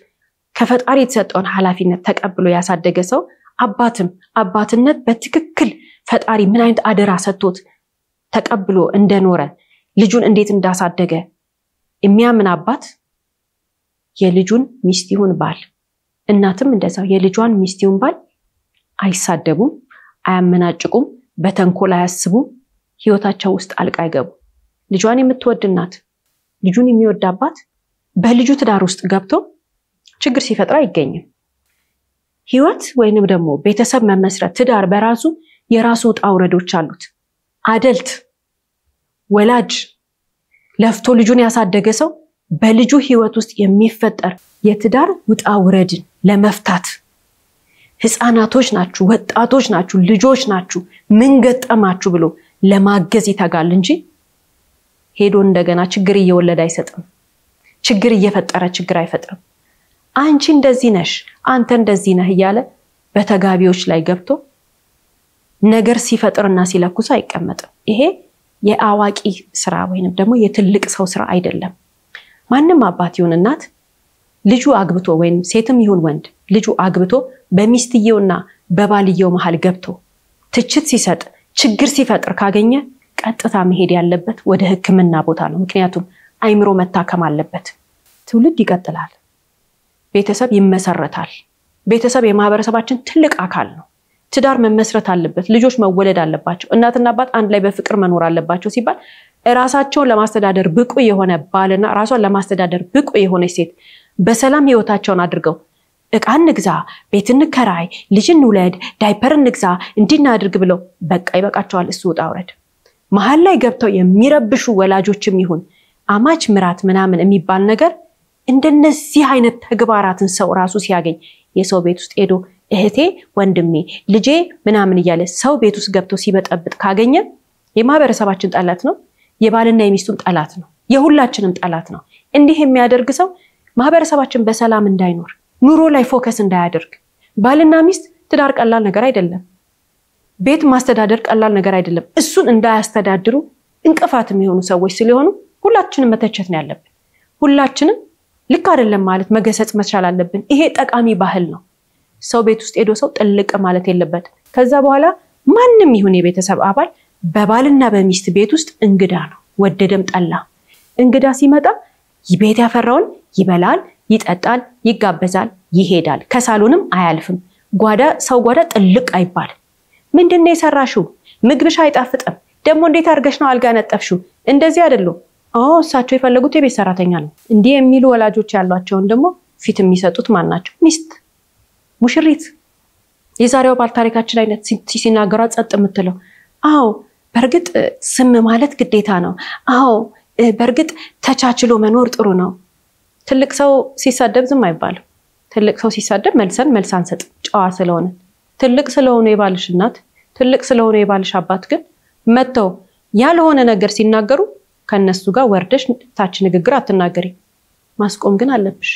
Speaker 1: ከፈጣሪ የተሰጠውን ኃላፊነት ተቀብሎ ያሳደገ ሰው አባትነት በትክክል ፈጣሪ ምን አይነት አደራ ሰጥቶት ተቀብሎ እንደኖረ ልጁን እንዴት እንዳሳደገ የሚያምን አባት የልጁን ሚስት ይሁን ባል፣ እናትም እንደዛው የልጇን ሚስት ይሁን ባል አይሳደቡም፣ አያመናጭቁም፣ በተንኮል አያስቡም፣ ህይወታቸው ውስጥ አልቃ አይገቡም። ልጇን የምትወድ እናት፣ ልጁን የሚወድ አባት በልጁ ትዳር ውስጥ ገብቶ ችግር ሲፈጥር አይገኝም። ህይወት ወይንም ደግሞ ቤተሰብ መመስረት፣ ትዳር በራሱ የራሱ ውጣ ውረዶች አሉት። አደልት ወላጅ ለፍቶ ልጁን ያሳደገ ሰው በልጁ ህይወት ውስጥ የሚፈጠር የትዳር ውጣ ውረድን ለመፍታት ህፃናቶች ናችሁ፣ ወጣቶች ናችሁ፣ ልጆች ናችሁ፣ ምን ገጠማችሁ ብሎ ለማገዝ ይተጋል እንጂ ሄዶ እንደገና ችግር እየወለደ አይሰጥም ችግር እየፈጠረ ችግር አይፈጥርም አንቺ እንደዚህ ነሽ አንተ እንደዚህ ነህ እያለ በተጋቢዎች ላይ ገብቶ ነገር ሲፈጥርና ሲለኩስ አይቀመጥም ይሄ የአዋቂ ስራ ወይንም ደግሞ የትልቅ ሰው ስራ አይደለም ማንንም አባት ይሁን እናት ልጁ አግብቶ ወይም ሴትም ይሁን ወንድ ልጁ አግብቶ በሚስትየውና በባልየው መሃል ገብቶ ትችት ሲሰጥ ችግር ሲፈጥር ካገኘ ቀጥታ መሄድ ያለበት ወደ ህክምና ቦታ ነው ምክንያቱም አይምሮ መታከም አለበት ትውልድ ይቀጥላል ቤተሰብ ይመሰረታል ቤተሰብ የማህበረሰባችን ትልቅ አካል ነው ትዳር መመስረት አለበት ልጆች መወለድ አለባቸው እናትና አባት አንድ ላይ በፍቅር መኖር አለባቸው ሲባል ራሳቸውን ለማስተዳደር ብቁ የሆነ ባልና ራሷን ለማስተዳደር ብቁ የሆነ ሴት በሰላም ህይወታቸውን አድርገው እቃ እንግዛ ቤት እንከራይ ልጅ እንውለድ ዳይፐር እንግዛ እንዲናድርግ ብለው በቃ ይበቃቸዋል እሱ ወጣ ወረድ መሃል ላይ ገብተው የሚረብሹ ወላጆችም ይሁን አማች ምራት ምናምን የሚባል ነገር እንደነዚህ አይነት ተግባራትን ሰው ራሱ ሲያገኝ የሰው ቤት ውስጥ ሄዶ እህቴ ወንድሜ ልጄ ምናምን እያለ ሰው ቤት ውስጥ ገብቶ ሲበጠብጥ ካገኘ የማህበረሰባችን ጠላት ነው የባልና የሚስቱን ጠላት ነው የሁላችንም ጠላት ነው እንዲህ የሚያደርግ ሰው ማህበረሰባችን በሰላም እንዳይኖር ኑሮ ላይ ፎከስ እንዳያደርግ ባልና ሚስት ትዳር ቀላል ነገር አይደለም ቤት ማስተዳደር ቀላል ነገር አይደለም እሱን እንዳያስተዳድሩ እንቅፋት የሚሆኑ ሰዎች ስለሆኑ ሁላችንም መተቸት ነው ያለብን ሁላችንም ልክ አይደለም ማለት መገሰጽ መቻል አለብን ይሄ ጠቃሚ ባህል ነው ሰው ቤት ውስጥ ሄዶ ሰው ጥልቅ ማለት የለበት ከዛ በኋላ ማንንም ይሁን የቤተሰብ አባል በባልና በሚስት ቤት ውስጥ እንግዳ ነው ወደደም ጠላ እንግዳ ሲመጣ ይቤት ያፈራውን ይበላል ይጠጣል ይጋበዛል ይሄዳል ከሳሎንም አያልፍም ጓዳ ሰው ጓዳ ጥልቅ አይባል ምንድነው የሰራሽው ምግብሽ አይጣፍጥም ደሞ እንዴት አርገሽ ነው አልጋ ነጠፍሽው እንደዚህ አይደለም እሳቸው የፈለጉት የቤት ሰራተኛ ነው እንዲህ የሚሉ ወላጆች ያሏቸውን ደሞ ፊት የሚሰጡት ማናቸው ሚስት ሙሽሪት የዛሬው ባል ታሪካችን አይነት ሲናገራ ጸጥ የምትለው በርግጥ ስም ማለት ግዴታ ነው በርግጥ ተቻችሎ መኖር ጥሩ ነው ትልቅ ሰው ሲሳደብ ዝም አይባልም ትልቅ ሰው ሲሳደብ መልስ አንሰጥ ጨዋ ስለሆነ ትልቅ ስለሆነ የባልሽ እናት ትልቅ ስለሆነ የባልሽ አባት ግን መተው ያልሆነ ነገር ሲናገሩ ከነሱ ጋር ወርደሽ ታች ንግግር አትናገሪ ማስቆም ግን አለብሽ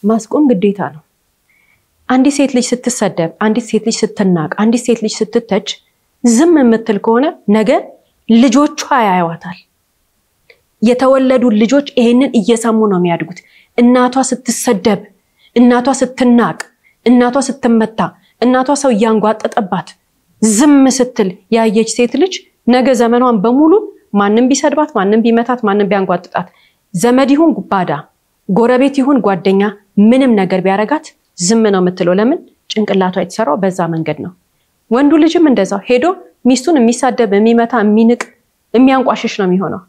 Speaker 1: ማስቆም ግዴታ ነው አንዲት ሴት ልጅ ስትሰደብ አንዲት ሴት ልጅ ስትናቅ አንዲት ሴት ልጅ ስትተች ዝም የምትል ከሆነ ነገ ልጆቿ ያያዋታል የተወለዱ ልጆች ይሄንን እየሰሙ ነው የሚያድጉት እናቷ ስትሰደብ እናቷ ስትናቅ እናቷ ስትመታ እናቷ ሰው ያንጓጠጠባት ዝም ስትል ያየች ሴት ልጅ ነገ ዘመኗን በሙሉ ማንንም ቢሰድባት ማንንም ቢመታት ማንንም ቢያንጓጥጣት ዘመድ ይሁን ባዳ ጎረቤት ይሁን ጓደኛ ምንም ነገር ቢያረጋት ዝም ነው የምትለው ለምን ጭንቅላቷ የተሰራው በዛ መንገድ ነው ወንዱ ልጅም እንደዛው ሄዶ ሚስቱን የሚሳደብ የሚመታ የሚንቅ የሚያንቋሽሽ ነው የሚሆነው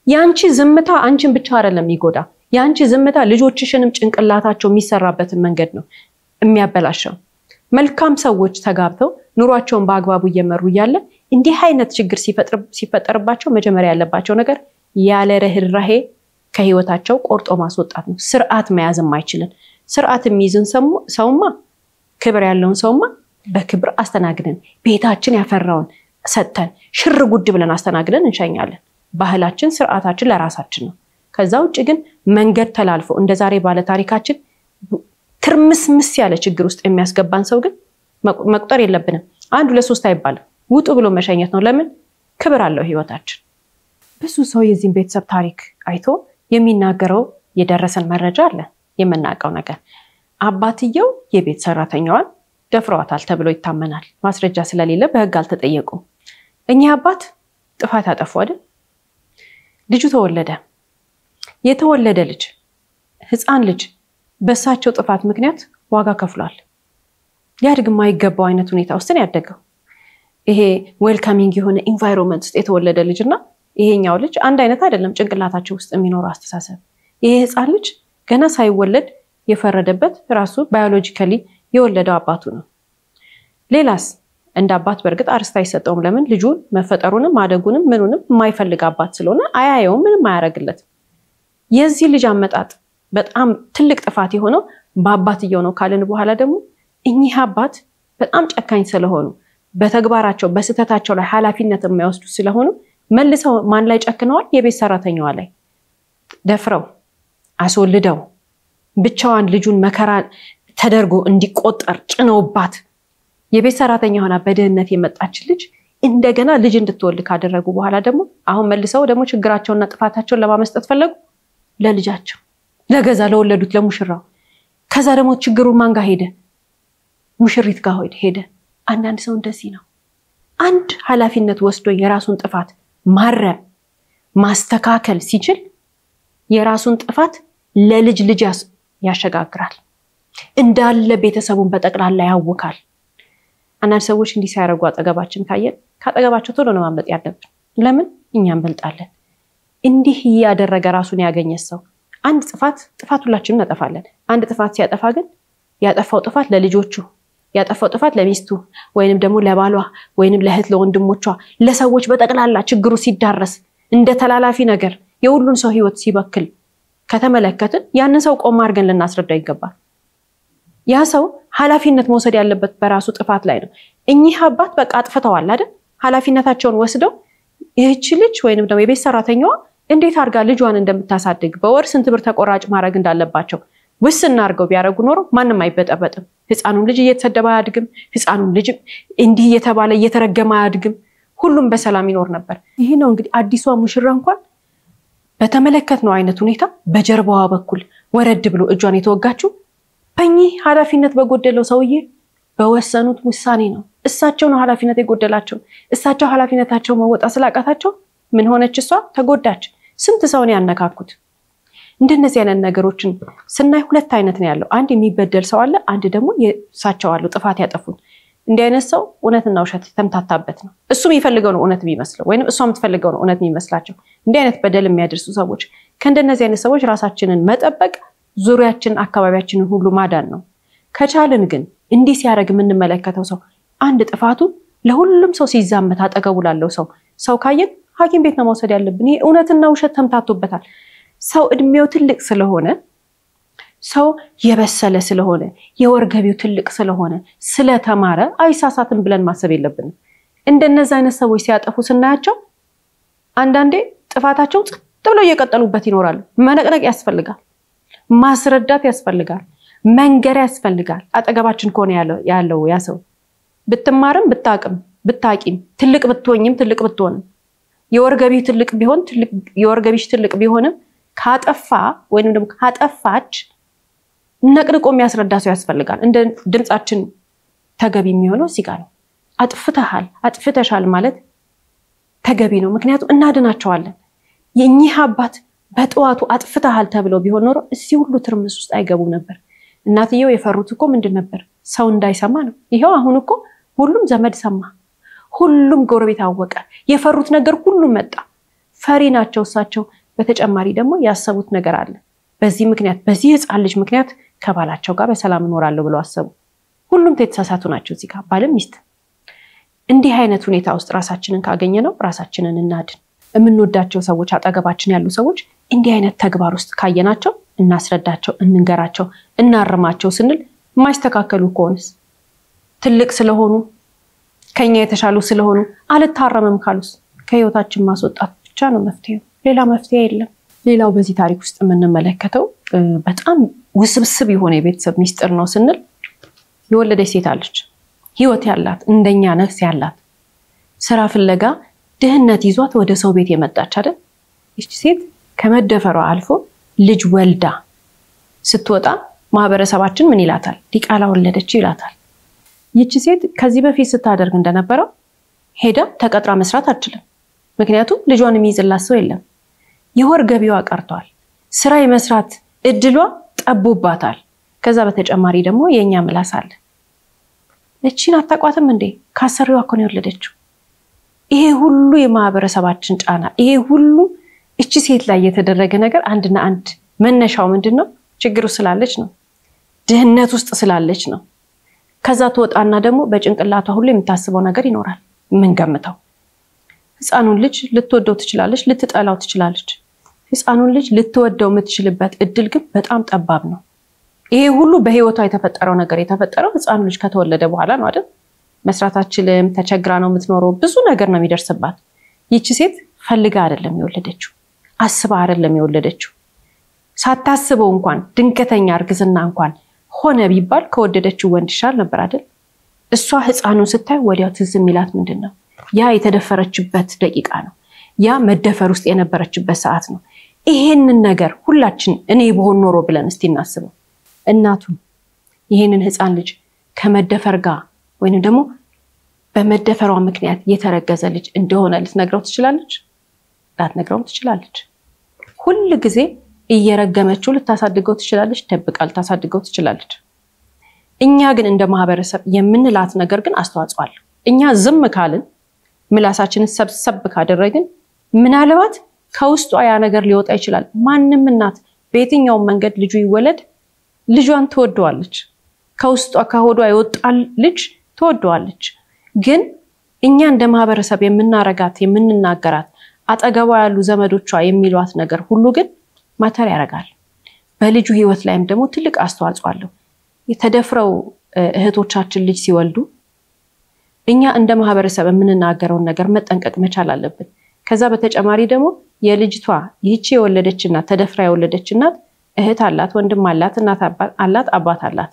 Speaker 1: ያንቺ ዝምታ አንቺን ብቻ አይደለም ይጎዳ ያንቺ ዝምታ ልጆችሽንም ጭንቅላታቸው የሚሰራበትን መንገድ ነው የሚያበላሸው መልካም ሰዎች ተጋብተው ኑሯቸውን በአግባቡ እየመሩ ያለ እንዲህ አይነት ችግር ሲፈጠርባቸው መጀመሪያ ያለባቸው ነገር ያለ ርህራሄ ከህይወታቸው ቆርጦ ማስወጣት ነው ስርዓት መያዝም አይችልን ስርዓት የሚይዝን ሰውማ ክብር ያለውን ሰውማ በክብር አስተናግደን ቤታችን ያፈራውን ሰጥተን ሽር ጉድ ብለን አስተናግደን እንሸኛለን ባህላችን ስርዓታችን ለራሳችን ነው ከዛ ውጭ ግን መንገድ ተላልፎ እንደዛሬ ባለ ታሪካችን ትርምስምስ ያለ ችግር ውስጥ የሚያስገባን ሰው ግን መቁጠር የለብንም 1 2 3 አይባልም ውጡ ብሎ መሸኘት ነው ለምን ክብር አለው ህይወታችን ብዙ ሰው የዚህን ቤተሰብ ታሪክ አይቶ የሚናገረው የደረሰን መረጃ አለ የምናቀው ነገር አባትየው የቤት ሰራተኛዋን ደፍሯታል ተብሎ ይታመናል ማስረጃ ስለሌለ በህግ አልተጠየቁም እኛ አባት ጥፋት አጠፉ አይደል ልጁ ተወለደ የተወለደ ልጅ ህፃን ልጅ በሳቸው ጥፋት ምክንያት ዋጋ ከፍሏል ያድግ ማይገባው አይነት ሁኔታ ውስጥ ነው ያደገው ይሄ ዌልካሚንግ የሆነ ኢንቫይሮንመንት ውስጥ የተወለደ ልጅና ይሄኛው ልጅ አንድ አይነት አይደለም ጭንቅላታቸው ውስጥ የሚኖር አስተሳሰብ ይሄ ህፃን ልጅ ገና ሳይወለድ የፈረደበት ራሱ ባዮሎጂካሊ የወለደው አባቱ ነው ሌላስ እንደ አባት በርግጥ አርስታ አይሰጠውም ለምን ልጁ መፈጠሩንም ማደጉንም ምኑንም የማይፈልግ አባት ስለሆነ አያየው ምንም አያረግለት የዚህ ልጅ አመጣጥ በጣም ትልቅ ጥፋት የሆነው በአባትየው ነው ካልን በኋላ ደግሞ እኚህ አባት በጣም ጨካኝ ስለሆኑ በተግባራቸው በስተታቸው ላይ ኃላፊነት የማይወስዱ ስለሆኑ መልሰው ማን ላይ ጨክነዋል? የቤት ሰራተኛዋ ላይ ደፍረው አስወልደው ብቻዋን ልጁን መከራ ተደርጎ እንዲቆጠር ጭነውባት የቤት ሰራተኛ ሆና በድህነት የመጣች ልጅ እንደገና ልጅ እንድትወልድ ካደረጉ በኋላ ደግሞ አሁን መልሰው ደግሞ ችግራቸውና ጥፋታቸውን ለማመስጠት ፈለጉ ለልጃቸው ለገዛ ለወለዱት ለሙሽራው። ከዛ ደግሞ ችግሩ ማን ጋር ሄደ? ሙሽሪት ጋር ሄደ። አንዳንድ ሰው እንደዚህ ነው። አንድ ኃላፊነት ወስዶ የራሱን ጥፋት ማረም ማስተካከል ሲችል የራሱን ጥፋት ለልጅ ያሸጋግራል። እንዳለ ቤተሰቡን በጠቅላላ ያውካል። አንዳንድ ሰዎች እንዲህ ሲያደርጉ አጠገባችን ካየን ካጠገባቸው ቶሎ ነው ማምለጥ ያለብን። ለምን? እኛም በልጣለን። እንዲህ ያደረገ ራሱን ያገኘ ሰው አንድ ጥፋት ሁላችንም እናጠፋለን። አንድ ጥፋት ሲያጠፋ ግን ያጠፋው ጥፋት ለልጆቹ ያጠፋው ጥፋት ለሚስቱ ወይንም ደግሞ ለባሏ ወይንም ለእህት ለወንድሞቿ ለሰዎች በጠቅላላ ችግሩ ሲዳረስ እንደ ተላላፊ ነገር የሁሉን ሰው ህይወት ሲበክል ከተመለከትን ያን ሰው ቆም አድርገን ልናስረዳው ይገባል። ያ ሰው ኃላፊነት መውሰድ ያለበት በራሱ ጥፋት ላይ ነው። እኚህ አባት በቃ አጥፍተዋል አይደል? ኃላፊነታቸውን ወስደው ይህች ልጅ ወይንም ደግሞ የቤት ሰራተኛዋ እንዴት አድርጋ ልጇን እንደምታሳድግ በወር ስንት ብር ተቆራጭ ማድረግ እንዳለባቸው ውስና አድርገው ቢያደርጉ ኖሮ ማንም አይበጠበጥም። ህፃኑን ልጅ እየተሰደበ አያድግም። ህፃኑን ልጅ እንዲህ እየተባለ እየተረገመ አያድግም። ሁሉም በሰላም ይኖር ነበር። ይሄ ነው እንግዲህ አዲሷ ሙሽራ እንኳን በተመለከትነው አይነት ሁኔታ በጀርባዋ በኩል ወረድ ብሎ እጇን የተወጋችው በእኚህ ኃላፊነት በጎደለው ሰውዬ በወሰኑት ውሳኔ ነው። እሳቸው ነው ኃላፊነት የጎደላቸው። እሳቸው ኃላፊነታቸው መወጣት ስላቃታቸው ምን ሆነች? እሷ ተጎዳች። ስንት ሰው ነው ያነካኩት? እንደነዚህ አይነት ነገሮችን ስናይ ሁለት አይነት ነው ያለው። አንድ የሚበደል ሰው አለ፣ አንድ ደግሞ የሳቸው አሉ ጥፋት ያጠፉት። እንዲህ አይነት ሰው እውነትና ውሸት ተምታታበት ነው። እሱ የሚፈልገው ነው እውነት የሚመስለው ወይንም እሷ የምትፈልገው ነው እውነት የሚመስላቸው። እንዲህ አይነት በደል የሚያደርሱ ሰዎች ከእንደነዚህ አይነት ሰዎች ራሳችንን መጠበቅ ዙሪያችን አካባቢያችንን ሁሉ ማዳን ነው። ከቻልን ግን እንዲህ ሲያደርግ የምንመለከተው ሰው አንድ ጥፋቱ ለሁሉም ሰው ሲዛመት አጠገቡ ላለው ሰው ካየን ሐኪም ቤት ነው መውሰድ ያለብን። ይሄ እውነትና ውሸት ተምታቶበታል። ሰው እድሜው ትልቅ ስለሆነ ሰው የበሰለ ስለሆነ የወርገቢው ትልቅ ስለሆነ ስለተማረ አይሳሳትም ብለን ማሰብ የለብንም። እንደነዚህ አይነት ሰዎች ሲያጠፉ ስናያቸው አንዳንዴ ጥፋታቸው ጽጥ ብለው እየቀጠሉበት ይኖራሉ። መነቅነቅ ያስፈልጋል። ማስረዳት ያስፈልጋል። መንገር ያስፈልጋል። አጠገባችን ከሆነ ያለው ያ ሰው ብትማርም ብታቂም ትልቅ ብትሆኝም ትልቅ ብትሆንም የወርገቢው ትልቅ ቢሆን የወርገቢሽ ትልቅ ቢሆንም ካጠፋ ወይንም ደግሞ ካጠፋች ነቅንቆ የሚያስረዳ ሰው ያስፈልጋል። እንደ ድምጻችን ተገቢ የሚሆነው እዚህ ጋር ነው። አጥፍተሻል ማለት ተገቢ ነው። ምክንያቱም እናድናቸዋለን። የኚህ አባት በጠዋቱ አጥፍተሃል ተብለው ቢሆን ኖሮ እዚህ ሁሉ ትርምስ ውስጥ አይገቡ ነበር። እናትየው የፈሩት እኮ ምንድን ነበር? ሰው እንዳይሰማ ነው። ይሄው አሁን እኮ ሁሉም ዘመድ ሰማ፣ ሁሉም ጎረቤት አወቀ። የፈሩት ነገር ሁሉ መጣ። ፈሪ ናቸው እሳቸው። በተጨማሪ ደግሞ ያሰቡት ነገር አለ። በዚህ ምክንያት በዚህ ህፃን ልጅ ምክንያት ከባላቸው ጋር በሰላም እኖራለሁ ብለው አሰቡ። ሁሉም የተሳሳቱ ናቸው እዚህ ጋር ባልም ሚስት። እንዲህ አይነት ሁኔታ ውስጥ ራሳችንን ካገኘነው ራሳችንን እናድን። የምንወዳቸው ሰዎች አጠገባችን ያሉ ሰዎች እንዲህ አይነት ተግባር ውስጥ ካየናቸው እናስረዳቸው፣ እንንገራቸው፣ እናርማቸው ስንል የማይስተካከሉ ከሆነስ ትልቅ ስለሆኑ ከኛ የተሻሉ ስለሆኑ አልታረምም ካሉስ ከህይወታችን ማስወጣት ብቻ ነው መፍትሄው። ሌላ መፍትሄ የለም። ሌላው በዚህ ታሪክ ውስጥ የምንመለከተው በጣም ውስብስብ የሆነ የቤተሰብ ሚስጥር ነው ስንል የወለደች ሴት አለች። ህይወት ያላት እንደኛ ነፍስ ያላት ስራ ፍለጋ ድህነት ይዟት ወደ ሰው ቤት የመጣች አይደል? እቺ ሴት ከመደፈሯ አልፎ ልጅ ወልዳ ስትወጣ ማህበረሰባችን ምን ይላታል? ዲቃላ ወለደች ይላታል። ይቺ ሴት ከዚህ በፊት ስታደርግ እንደነበረው ሄዳ ተቀጥራ መስራት አትችልም። ምክንያቱም ልጇን የሚይዝላት ሰው የለም። የወር ገቢዋ ቀርቷል። ስራ የመስራት እድሏ ጠቦባታል። ከዛ በተጨማሪ ደግሞ የኛ ምላስ አለ። እቺን አታቋትም እንዴ? ካሰሪዋ እኮ ነው የወለደችው። ይሄ ሁሉ የማህበረሰባችን ጫና፣ ይሄ ሁሉ እቺ ሴት ላይ የተደረገ ነገር አንድና አንድ መነሻው ምንድነው? ችግሩ ስላለች ነው። ድህነት ውስጥ ስላለች ነው። ከዛ ተወጣና ደግሞ በጭንቅላቷ ሁሉ የምታስበው ነገር ይኖራል። ምን ገምተው ህፃኑን ልጅ ልትወደው ትችላለች፣ ልትጠላው ትችላለች። ህፃኑን ልጅ ልትወደው የምትችልበት እድል ግን በጣም ጠባብ ነው። ይሄ ሁሉ በህይወቷ የተፈጠረው ነገር የተፈጠረው ህፃኑ ልጅ ከተወለደ በኋላ ነው አይደል? መስራት አትችልም፣ ተቸግራ ነው የምትኖረው፣ ብዙ ነገር ነው የሚደርስባት። ይቺ ሴት ፈልጋ አይደለም የወለደችው አስባ አይደለም የወለደችው ሳታስበው እንኳን ድንገተኛ እርግዝና እንኳን ሆነ ቢባል ከወደደችው ወንድ ይሻል ነበር አይደል እሷ ህፃኑን ስታይ ወዲያው ትዝ የሚላት ምንድነው ያ የተደፈረችበት ደቂቃ ነው ያ መደፈር ውስጥ የነበረችበት ሰዓት ነው ይሄንን ነገር ሁላችን እኔ በሆን ኖሮ ብለን እስቲ እናስበው እናቱ ይሄንን ህፃን ልጅ ከመደፈር ጋር ወይንም ደግሞ በመደፈሯ ምክንያት የተረገዘ ልጅ እንደሆነ ልትነግረው ትችላለች ላትነግረው ትችላለች ሁሉ ጊዜ እየረገመችው ልታሳድገው ትችላለች ደብቃል ታሳድገው ትችላለች እኛ ግን እንደ ማህበረሰብ የምንላት ነገር ግን አስተዋጽኦ አለ እኛ ዝም ካልን ምላሳችንን ሰብሰብ ካደረግን ምናልባት ከውስጧ ያ ነገር ሊወጣ ይችላል ማንንም እናት በየትኛው መንገድ ልጁ ይወለድ ልጇን ትወደዋለች ከውስጧ ከሆዷ ይወጣል ልጅ ትወደዋለች ግን እኛ እንደ ማህበረሰብ የምናረጋት የምንናገራት አጠገቧ ያሉ ዘመዶቿ የሚሏት ነገር ሁሉ ግን ማተር ያረጋል በልጁ ህይወት ላይም ደግሞ ትልቅ አስተዋጽኦ አለው የተደፍረው እህቶቻችን ልጅ ሲወልዱ እኛ እንደ ማህበረሰብ የምንናገረውን ነገር መጠንቀቅ መቻል አለብን ከዛ በተጨማሪ ደግሞ የልጅቷ ይህቺ የወለደችና ተደፍራ የወለደችና እህት አላት ወንድም አላት እናት አላት አባት አላት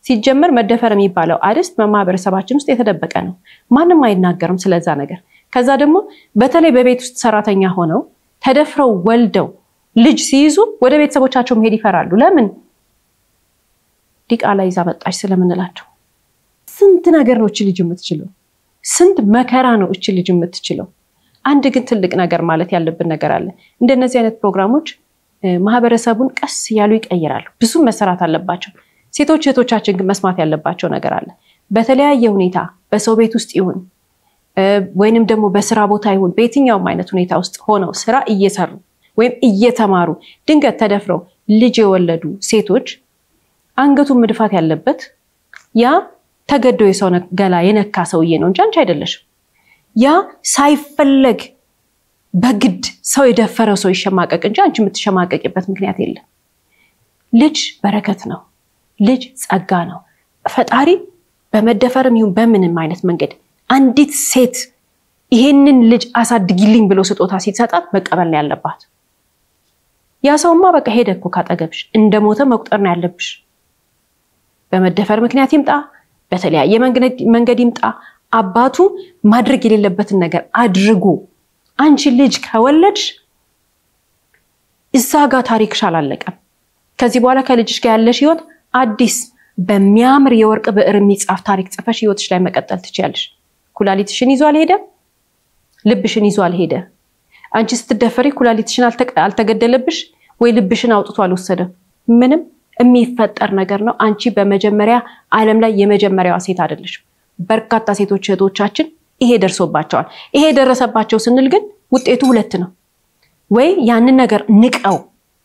Speaker 1: ሲጀመር መደፈር የሚባለው አርስት በማህበረሰባችን ውስጥ የተደበቀ ነው ማንንም አይናገርም ስለዛ ነገር ከዛ ደግሞ በተለይ በቤት ውስጥ ሰራተኛ ሆነው ተደፍረው ወልደው ልጅ ሲይዙ ወደ ቤተሰቦቻቸው መሄድ ይፈራሉ ለምን ዲቃላ ይዛ መጣች ስለምንላቸው ስንት ነገር ነው እቺ ልጅ የምትችለው ስንት መከራ ነው እቺ ልጅ የምትችለው አንድ ግን ትልቅ ነገር ማለት ያለብን ነገር አለ እንደነዚህ አይነት ፕሮግራሞች ማህበረሰቡን ቀስ ያሉ ይቀይራሉ ብዙ መሰራት አለባቸው ሴቶች እህቶቻችን ግን መስማት ያለባቸው ነገር አለ በተለያየ ሁኔታ በሰው ቤት ውስጥ ይሁን ወይንም ደግሞ በስራ ቦታ ይሁን በየትኛውም አይነት ሁኔታ ውስጥ ሆነው ስራ እየሰሩ ወይም እየተማሩ ድንገት ተደፍረው ልጅ የወለዱ ሴቶች አንገቱን መድፋት ያለበት ያ ተገዶ የሰው ገላ የነካ ሰውዬ ነው እንጂ አንቺ አይደለሽ ያ ሳይፈለግ በግድ ሰው የደፈረው ሰው ይሸማቀቅ እንጂ አንቺ የምትሸማቀቅበት ምክንያት የለም ልጅ በረከት ነው ልጅ ጸጋ ነው ፈጣሪ በመደፈርም ይሁን በምንም አይነት መንገድ አንዲት ሴት ይሄንን ልጅ አሳድጊልኝ ብሎ ስጦታ ሲሰጣት መቀበል ያለባት ያ ሰውማ በቃ ሄደኩ ካጠገብሽ እንደሞተ መቁጠር ነው ያለብሽ በመደፈር ምክንያት ይምጣ በተለያየ መንገድ ይምጣ አባቱ ማድረግ የሌለበትን ነገር አድርጎ አንቺ ልጅ ከወለድሽ እዛ ጋር ታሪክሽ አላለቀም ከዚህ በኋላ ከልጅሽ ጋር ያለሽ ህይወት አዲስ በሚያምር የወርቅ ብዕር የሚጻፍ ታሪክ ጽፈሽ ህይወትሽ ላይ መቀጠል ትችያለሽ ኩላሊትሽን ይዞ አልሄደ ልብሽን ይዞ አልሄደ አንቺ ስትደፈሪ ኩላሊትሽን አልተገደለብሽ ወይ ልብሽን አውጥቶ አልወሰደ ምንም የሚፈጠር ነገር ነው አንቺ በመጀመሪያ ዓለም ላይ የመጀመሪያዋ ሴት አይደለሽ በርካታ ሴቶች እህቶቻችን ይሄ ደርሶባቸዋል ይሄ ደረሰባቸው ስንል ግን ውጤቱ ሁለት ነው ወይ ያንን ነገር ንቀው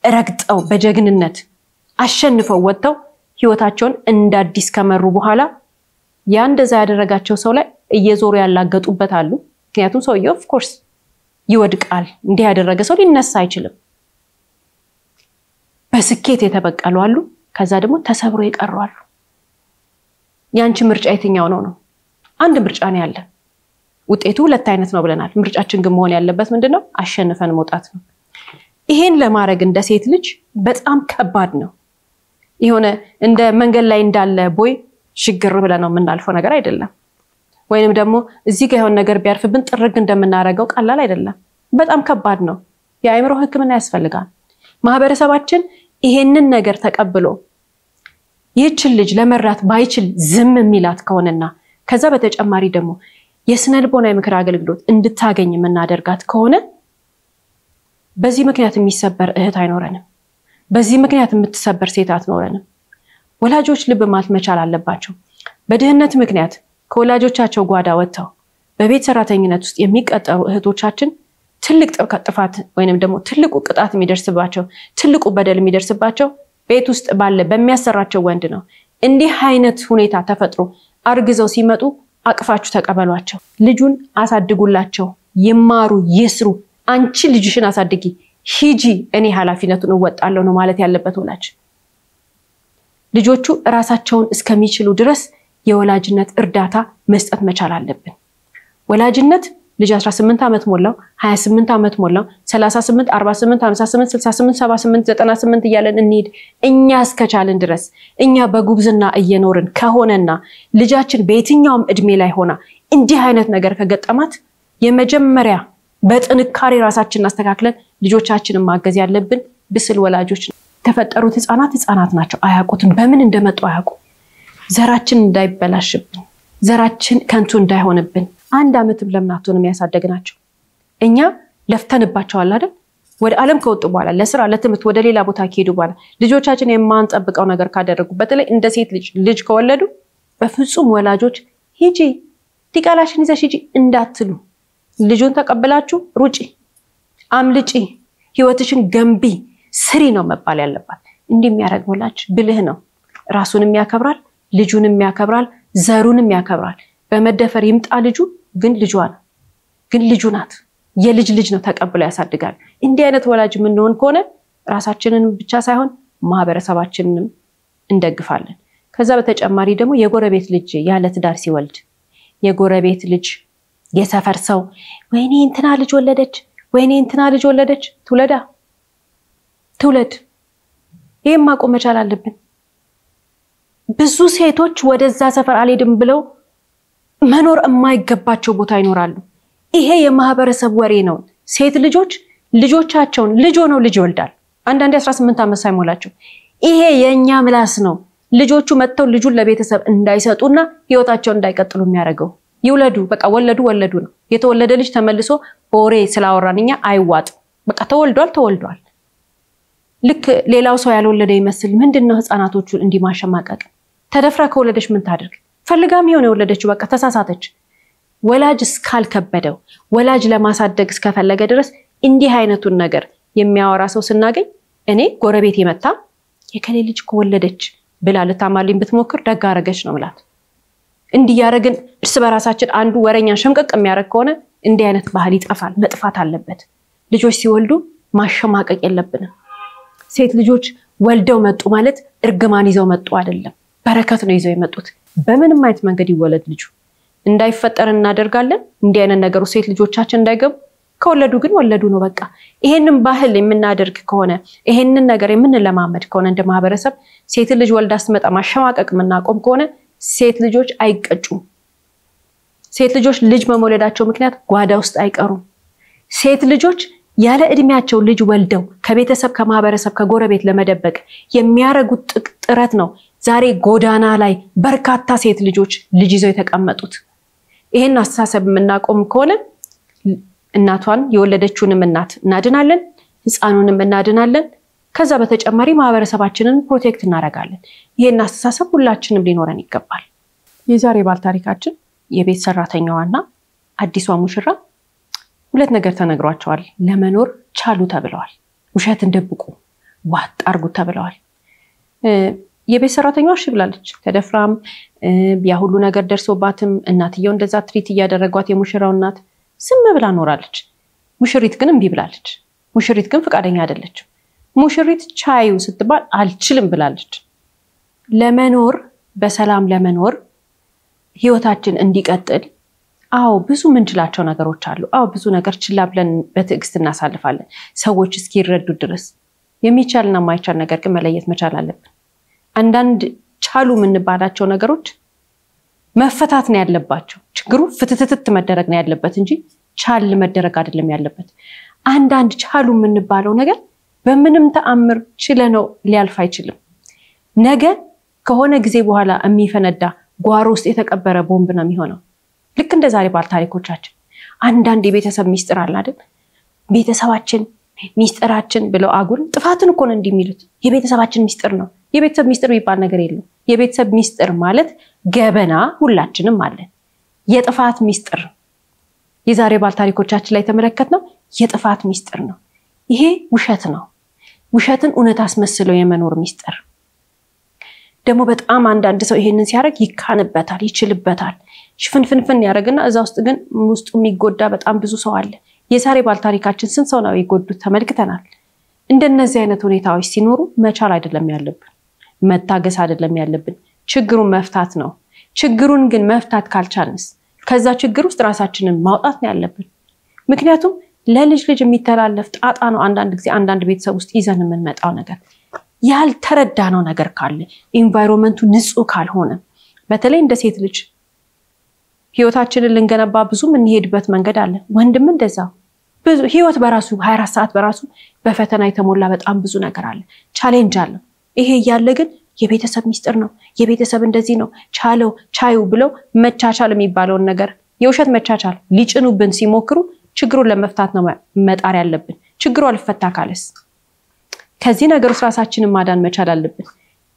Speaker 1: ረግጠው በጀግንነት አሸንፈው ወጥተው ህይወታቸውን እንዳዲስ ከመሩ በኋላ ያ እንደዛ ያደረጋቸው ሰው ላይ እየዞሩ ያላገጡበት አሉ ምክንያቱም ሰውየው ኦፍ ኮርስ ይወድቃል እንዲህ ያደረገ ሰው ሊነሳ አይችልም በስኬት የተበቀሉ አሉ ከዛ ደግሞ ተሰብሮ ይቀሩ አሉ ያንቺ ምርጫ የትኛው ነው አንድ ምርጫ ነው ያለ ውጤቱ ሁለት አይነት ነው ብለናል ምርጫችን ግን መሆን ያለበት ምንድነው አሸንፈን መውጣት ነው ይሄን ለማድረግ እንደ ሴት ልጅ በጣም ከባድ ነው ይሆነ እንደ መንገድ ላይ እንዳለ ቦይ ሽግር ብለን ነው የምናልፈው ነገር አይደለም ወይንም ደግሞ እዚህ ጋር የሆነ ነገር ቢያርፍብን ጥርግ እንደምናረጋው ቀላል አይደለም በጣም ከባድ ነው የአእምሮ ህክምና ያስፈልጋል ማህበረሰባችን ይሄንን ነገር ተቀብሎ ይህችን ልጅ ለመራት ባይችል ዝም የሚላት ከሆነና ከዛ በተጨማሪ ደግሞ የስነልቦና የምክር አገልግሎት እንድታገኝ የምናደርጋት ከሆነ በዚህ ምክንያት የሚሰበር እህት አይኖረንም በዚህ ምክንያት የምትሰበር ሴት አትኖረንም ወላጆች ልብ ማለት መቻል አለባቸው በድህነት ምክንያት ከወላጆቻቸው ጓዳ ወጥተው በቤት ሰራተኝነት ውስጥ የሚቀጠሩ እህቶቻችን ትልቅ ጥፋት ወይንም ደግሞ ትልቁ ቅጣት የሚደርስባቸው ትልቁ በደል የሚደርስባቸው ቤት ውስጥ ባለ በሚያሰራቸው ወንድ ነው እንዲህ አይነት ሁኔታ ተፈጥሮ አርግዘው ሲመጡ አቅፋችሁ ተቀበሏቸው ልጁን አሳድጉላቸው ይማሩ ይስሩ አንቺ ልጅሽን አሳድጊ ሂጂ እኔ ኃላፊነቱን እወጣለሁ ነው ማለት ያለበት ወላጅ ልጆቹ ራሳቸውን እስከሚችሉ ድረስ የወላጅነት እርዳታ መስጠት መቻል አለብን ወላጅነት ልጅ 18 ዓመት ሞላው 28 ዓመት ሞላው 38 48 58 68 78 98 እያለን እንሂድ እኛ እስከቻለን ድረስ እኛ በጉብዝና እየኖርን ከሆነና ልጃችን በየትኛውም እድሜ ላይ ሆና እንዲህ አይነት ነገር ከገጠማት የመጀመሪያ በጥንካሬ ራሳችንን አስተካክለን ልጆቻችንን ማገዝ ያለብን ብስል ወላጆች ተፈጠሩት ህፃናት ናቸው አያውቁትም በምን እንደመጡ አያውቁ ዘራችን እንዳይበላሽብን ዘራችን ከንቱ እንዳይሆንብን አንድ አመትም ለምናቶንም ያሳደግናቸው እኛ ለፍተንባቸዋል አይደል ወደ ዓለም ከወጡ በኋላ ለስራ ለትምህርት ወደ ሌላ ቦታ ከሄዱ በኋላ ልጆቻችን የማንጠብቀው ነገር ካደረጉ በተለይ እንደ ሴት ልጅ ከወለዱ በፍጹም ወላጆች ሂጂ ዲቃላሽን ይዘሽ ሂጂ እንዳትሉ ልጁን ተቀበላችሁ ሩጪ አምልጪ ህይወትሽን ገንቢ ስሪ ነው መባል ያለባት እንዲህ የሚያደርግ ወላጅ ብልህ ነው ራሱንም ያከብራል ልጁንም ያከብራል ዘሩንም ያከብራል በመደፈር ይምጣ ልጁ ግን ልጁ ናት የልጅ ልጅ ነው ተቀብሎ ያሳድጋል እንዲህ አይነት ወላጅ ምን ነው ከሆነ ራሳችንን ብቻ ሳይሆን ማህበረሰባችንንም እንደግፋለን ከዛ በተጨማሪ ደግሞ የጎረቤት ልጅ ያለ ትዳር ሲወልድ የጎረቤት ልጅ የሰፈር ሰው ወይኔ እንትና ልጅ ወለደች ትውለድ ይሄን ማቆም መቻል አለብን ብዙ ሴቶች ወደዛ ሰፈር አልሄድም ብለው መኖር የማይገባቸው ቦታ ይኖራሉ ይሄ የማህበረሰብ ወሬ ነው ሴት ልጆቻቸውን ልጅ ይወልዳል አንዳንዴ 18 ዓመት ሳይሞላቸው ይሄ የኛ ምላስ ነው ልጆቹ መጥተው ልጁን ለቤተሰብ እንዳይሰጡና ህይወታቸውን እንዳይቀጥሉ የሚያደርገው ይውለዱ በቃ ወለዱ ነው የተወለደ ልጅ ተመልሶ ቦሬ ስላወራንኛ አይዋጥ በቃ ተወልዷል ልክ ሌላው ሰው ያልወለደ ይመስል ምንድነው ህፃናቶቹን እንዲማሸማቀቅ ተደፍራ ከወለደች ምን ታድርግ ፈልጋም ይሆነ የወለደችው በቃ ተሳሳተች ወላጅ እስካልከበደው ወላጅ ለማሳደግ እስከፈለገ ድረስ እንዲህ አይነቱን ነገር የሚያወራ ሰው ስናገኝ እኔ ጎረቤት የመጣ የከሌ ልጅ ከወለደች ብላ ልታማልኝ ብትሞክር ደግ አረገች ነው ማለት እንዲህ ያረግን እርስ በራሳችን አንዱ ወረኛ ሸምቀቅ የሚያረግ ከሆነ እንዲህ አይነት ባህል ይጠፋል መጥፋት አለበት ልጆች ሲወልዱ ማሸማቀቅ የለብንም ሴት ልጆች ወልደው መጡ ማለት እርግማን ይዘው መጡ አይደለም በረከት ነው ይዘው የመጡት በምንም አይነት መንገድ ይወለድ ልጁ እንዳይፈጠር እናደርጋለን እንዲህ አይነት ነገሩ ሴት ልጆቻችን እንዳይገቡ ከወለዱ ግን ወለዱ ነው በቃ ይሄንን ባህል የምናደርግ ከሆነ ይሄንን ነገር የምንለማመድ ከሆነ እንደ ማህበረሰብ ሴት ልጅ ወልዳ ስትመጣ ማሸማቀቅ ምናቆም ከሆነ ሴት ልጆች አይቀጩም ሴት ልጆች ልጅ በመወለዳቸው ምክንያት ጓዳ ውስጥ አይቀሩም ሴት ልጆች ያለ እድሜያቸው ልጅ ወልደው ከቤተሰብ ከማህበረሰብ ከጎረቤት ለመደበቅ የሚያረጉት ጥረት ነው ዛሬ ጎዳና ላይ በርካታ ሴት ልጆች ልጅ ይዘው የተቀመጡት ይሄን አስተሳሰብ ምናቆም ከሆነ እናቷን የወለደችውንም እናት እናድናለን ህፃኑንም እናድናለን ከዛ በተጨማሪ ማህበረሰባችንን ፕሮቴክት እናደርጋለን ይሄን አስተሳሰብ ሁላችንም ሊኖረን ይገባል የዛሬ ባል ታሪካችን የቤት ሰራተኛዋና አዲሷ ሙሽራ ሁለት ነገር ተነግሯቸዋል ለመኖር ቻሉ ተብለዋል ውሸትን ደብቁ ዋጥ አርጉ ተብለዋል የቤት ሰራተኛዋ እሺ ብላለች ተደፍራም ያ ሁሉ ነገር ደርሶባትም እናትየው እንደዛ ትሪት ያደረጓት የሙሽራው እናት ስም ብላ ኖራለች ሙሽሪት ግን እምቢ ብላለች ሙሽሪት ግን ፍቃደኛ አይደለች ሙሽሪት ቻዩ ስትባል አልችልም ብላለች ለመኖር በሰላም ለመኖር ህይወታችን እንዲቀጥል አዎ ብዙ ምንችላቸው ነገሮች አሉ አዎ ብዙ ነገር ችላ ብለን በትዕግስት እናሳልፋለን ሰዎች እስኪረዱ ድረስ የሚቻልና ማይቻል ነገር ግን መለየት መቻል አለብን አንዳንድ ቻሉ ምንባላቸው ነገሮች መፈታት ነው ያለባቸው ችግሩ ፍትትት መደረግ ነው ያለበት እንጂ ቻል መደረግ አይደለም ያለበት አንዳንድ ቻሉ ምንባለው ነገር በምንም ተአምር ችለነው ሊያልፍ አይችልም ነገ ከሆነ ጊዜ በኋላ የሚፈነዳ ጓሮ ውስጥ የተቀበረ ቦምብ ነው የሚሆነው ልክ እንደ ዛሬ ባል ታሪኮቻችን አንዳንድ የቤተሰብ ሚስጥር አለ አይደል ቤተሰባችን ሚስጥራችን ብለው አጉል ጥፋትን እኮ ነው እንደሚሉት የቤተሰባችን ሚስጥር ነው የቤተሰብ ሚስጥር የሚባል ነገር የለም የቤተሰብ ሚስጥር ማለት ገበና ሁላችንም አለን የጥፋት ሚስጥር የዛሬ ባል ታሪኮቻችን ላይ ተመለከትነው የጥፋት ሚስጥር ነው ይሄ ውሸት ነው ውሸትን እውነት አስመስሎ የመኖር ሚስጥር ደግሞ በጣም አንዳንድ ሰው ይሄንን ሲያረግ ይካንበታል ይችልበታል ሽፍንፍንፍን ያረግና እዛ ውስጥ ግን ውስጡ የሚጎዳ በጣም ብዙ ሰው አለ የዛሬ ባል ታሪካችን ስንት ሰው ነው ይጎዱት ተመልክተናል እንደነዚህ አይነት ሁኔታዎች ሲኖሩ መቻል አይደለም ያለብን መታገስ አይደለም ያለብን ችግሩን መፍታት ነው ችግሩን ግን መፍታት ካልቻልንስ ከዛ ችግር ውስጥ ራሳችንን ማውጣት ነው ያለብን። ምክንያቱም ለልጅ የሚተላለፍ ጣጣ ነው አንዳንድ ጊዜ አንዳንድ ቤተሰብ ውስጥ ይዘን የምንመጣው ነገር ያልተረዳነው ነገር ካለ ኢንቫይሮንመንቱ ንጹህ ካልሆነ በተለይ እንደ ሴት ልጅ ህይወታችንን ልንገነባ ብዙ የምንሄድበት መንገድ አለ። ወንድም እንደዛ ብዙ ህይወት በራሱ 24 ሰዓት በራሱ በፈተና የተሞላ በጣም ብዙ ነገር አለ፣ ቻሌንጅ አለ። ይሄ ያለ ግን የቤተሰብ ሚስጥር ነው፣ የቤተሰብ እንደዚህ ነው ቻለው ቻዩ ብለው መቻቻል የሚባለውን ነገር የውሸት መቻቻል ሊጭኑብን ሲሞክሩ ችግሩን ለመፍታት ነው መጣር ያለብን። ችግሩ አልፈታ ካለስ ከዚህ ነገር ውስጥ ራሳችንን ማዳን መቻል አለብን።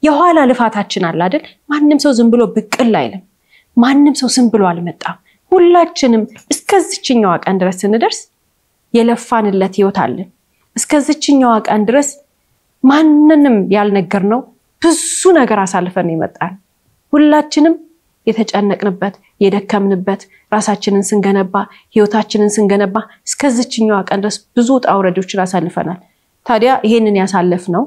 Speaker 1: የኋላ ልፋታችን አለ አይደል? ማንም ሰው ዝም ብሎ ብቅል አይልም። ማንም ሰው ዝም ብሎ አልመጣም። ሁላችንም እስከዚህኛው ቀን ድረስ ስንደርስ የለፋንለት ህይወት አለ። እስከዚህኛው ቀን ድረስ ማንንም ያልነገርነው ብዙ ነገር አሳልፈን ይመጣል። ሁላችንም የተጨነቅንበት የደከምንበት ራሳችንን ስንገነባ ህይወታችንን ስንገነባ እስከዚህኛው ቀን ድረስ ብዙ ጣውረዶችን አሳልፈናል። ታዲያ ይሄንን ያሳለፍነው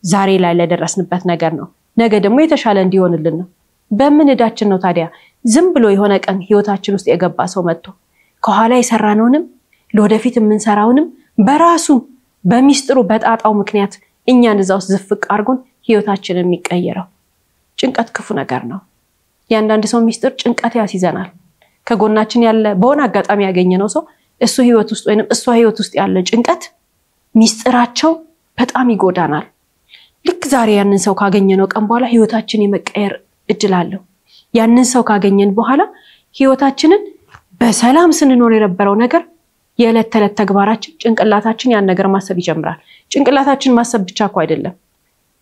Speaker 1: ዛሬ ላይ ለደረስንበት ነገር ነው። ነገ ደግሞ የተሻለ እንዲሆንልን ነው። በምን እዳችን ነው ታዲያ ዝም ብሎ የሆነ ቀን ህይወታችን ውስጥ የገባ ሰው መጥቶ ከኋላ የሰራነውንም ለወደፊት የምንሰራውንም በራሱ በሚስጥሩ በጣጣው ምክንያት እኛን እዛው ዝፍቅ አርጎን ህይወታችንን የሚቀየረው? ጭንቀት ክፉ ነገር ነው። ያንዳንድ ሰው ሚስጥር ጭንቀት ያስይዘናል። ከጎናችን ያለ በሆነ አጋጣሚ ያገኘነው ሰው እሱ ህይወት ውስጥ ወይንም እሷ ህይወት ውስጥ ያለ ጭንቀት ሚስጥራቸው በጣም ይጎዳናል። ልክ ዛሬ ያንን ሰው ካገኘነው ቀን በኋላ ህይወታችን የመቀየር እድል አለው። ያንን ሰው ካገኘን በኋላ ህይወታችንን በሰላም ስንኖር የነበረው ነገር የዕለት ተዕለት ተግባራችን ጭንቅላታችን ያን ነገር ማሰብ ይጀምራል። ጭንቅላታችን ማሰብ ብቻ እኮ አይደለም፣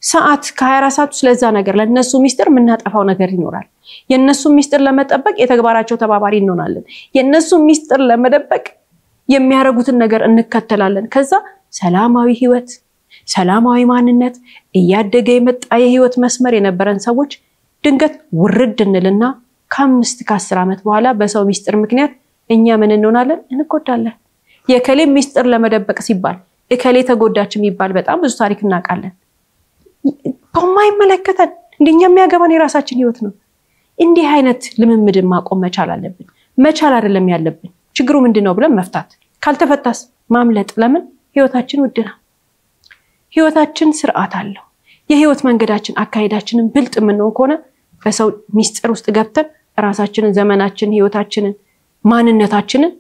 Speaker 1: ሰዓት ከ24 ሰዓት ስለዛ ነገር ለነሱ ሚስጥር ምናጠፋው ነገር ይኖራል። የነሱ ሚስጥር ለመጠበቅ የተግባራቸው ተባባሪ እንሆናለን። የነሱ ሚስጥር ለመደበቅ የሚያረጉትን ነገር እንከተላለን። ከዛ ሰላማዊ ህይወት ሰላማዊ ማንነት እያደገ የመጣ የህይወት መስመር የነበረን ሰዎች ድንገት ውርድ እንልና ከ5 ከ10 ዓመት በኋላ በሰው ሚስጥር ምክንያት እኛ ምን እንሆናለን? እንጎዳለን። የከሌ ሚስጥር ለመደበቅ ሲባል እከሌ ተጎዳች የሚባል በጣም ብዙ ታሪክ እናውቃለን። በማይመለከተን እንደኛ የሚያገባን የራሳችን ህይወት ነው። እንዲህ አይነት ልምምድን ማቆም መቻል አለብን። መቻል አይደለም ያለብን ችግሩ ምንድነው ብለን መፍታት። ካልተፈታስ ማምለጥ። ለምን? ህይወታችን ውድ ነው። ህይወታችን ስርዓት አለው። የህይወት መንገዳችን አካሄዳችንን ብልጥ ምንሆን ከሆነ በሰው ሚስጥር ውስጥ ገብተን ራሳችንን ዘመናችንን ህይወታችንን ማንነታችንን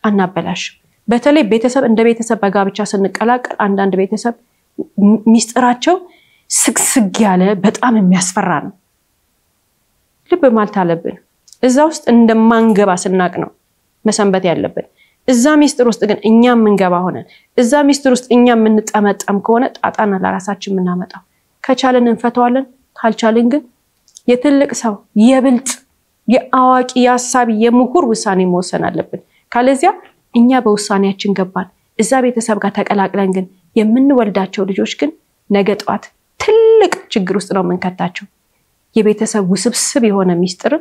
Speaker 1: አናበላሽም። በተለይ ቤተሰብ እንደ ቤተሰብ በጋብቻ ስንቀላቀል አንዳንድ ቤተሰብ ሚስጥራቸው ስግስግ ያለ በጣም የሚያስፈራ ነው። ልብ ማለት አለብን። እዛ ውስጥ እንደማንገባ ስናቅ ነው መሰንበት ያለብን። እዛ ሚስጥር ውስጥ ግን እኛ ምንገባ ሆነን እዛ ሚስጥር ውስጥ እኛ ምንጠመጠም ከሆነ ጣጣና ለራሳችን ምናመጣው። ከቻለን እንፈተዋለን፣ ካልቻለን ግን የትልቅ ሰው የብልጥ የአዋቂ የሐሳብ የምሁር ውሳኔ መወሰን አለብን። ካለዚያ እኛ በውሳኔያችን ገባን እዛ ቤተሰብ ጋር ተቀላቅለን ግን የምንወልዳቸው ልጆች ግን ነገ ጧት ትልቅ ችግር ውስጥ ነው የምንከታቸው። የቤተሰብ ውስብስብ የሆነ ሚስጥር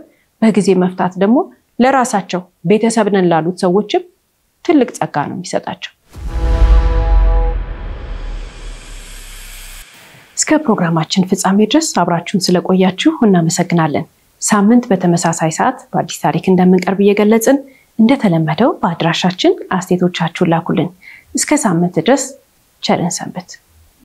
Speaker 1: በጊዜ መፍታት ደግሞ ለራሳቸው ቤተሰብነን ላሉት ሰዎችም ትልቅ ጸጋ ነው የሚሰጣቸው። እስከ ፕሮግራማችን ፍጻሜ ድረስ አብራችሁን ስለቆያችሁ እናመሰግናለን። ሳምንት በተመሳሳይ ሰዓት በአዲስ ታሪክ እንደምንቀርብ እየገለጽን እንደተለመደው በአድራሻችን አስተያየቶቻችሁን ላኩልን። እስከ ሳምንት ድረስ ቸርን ሰንብት።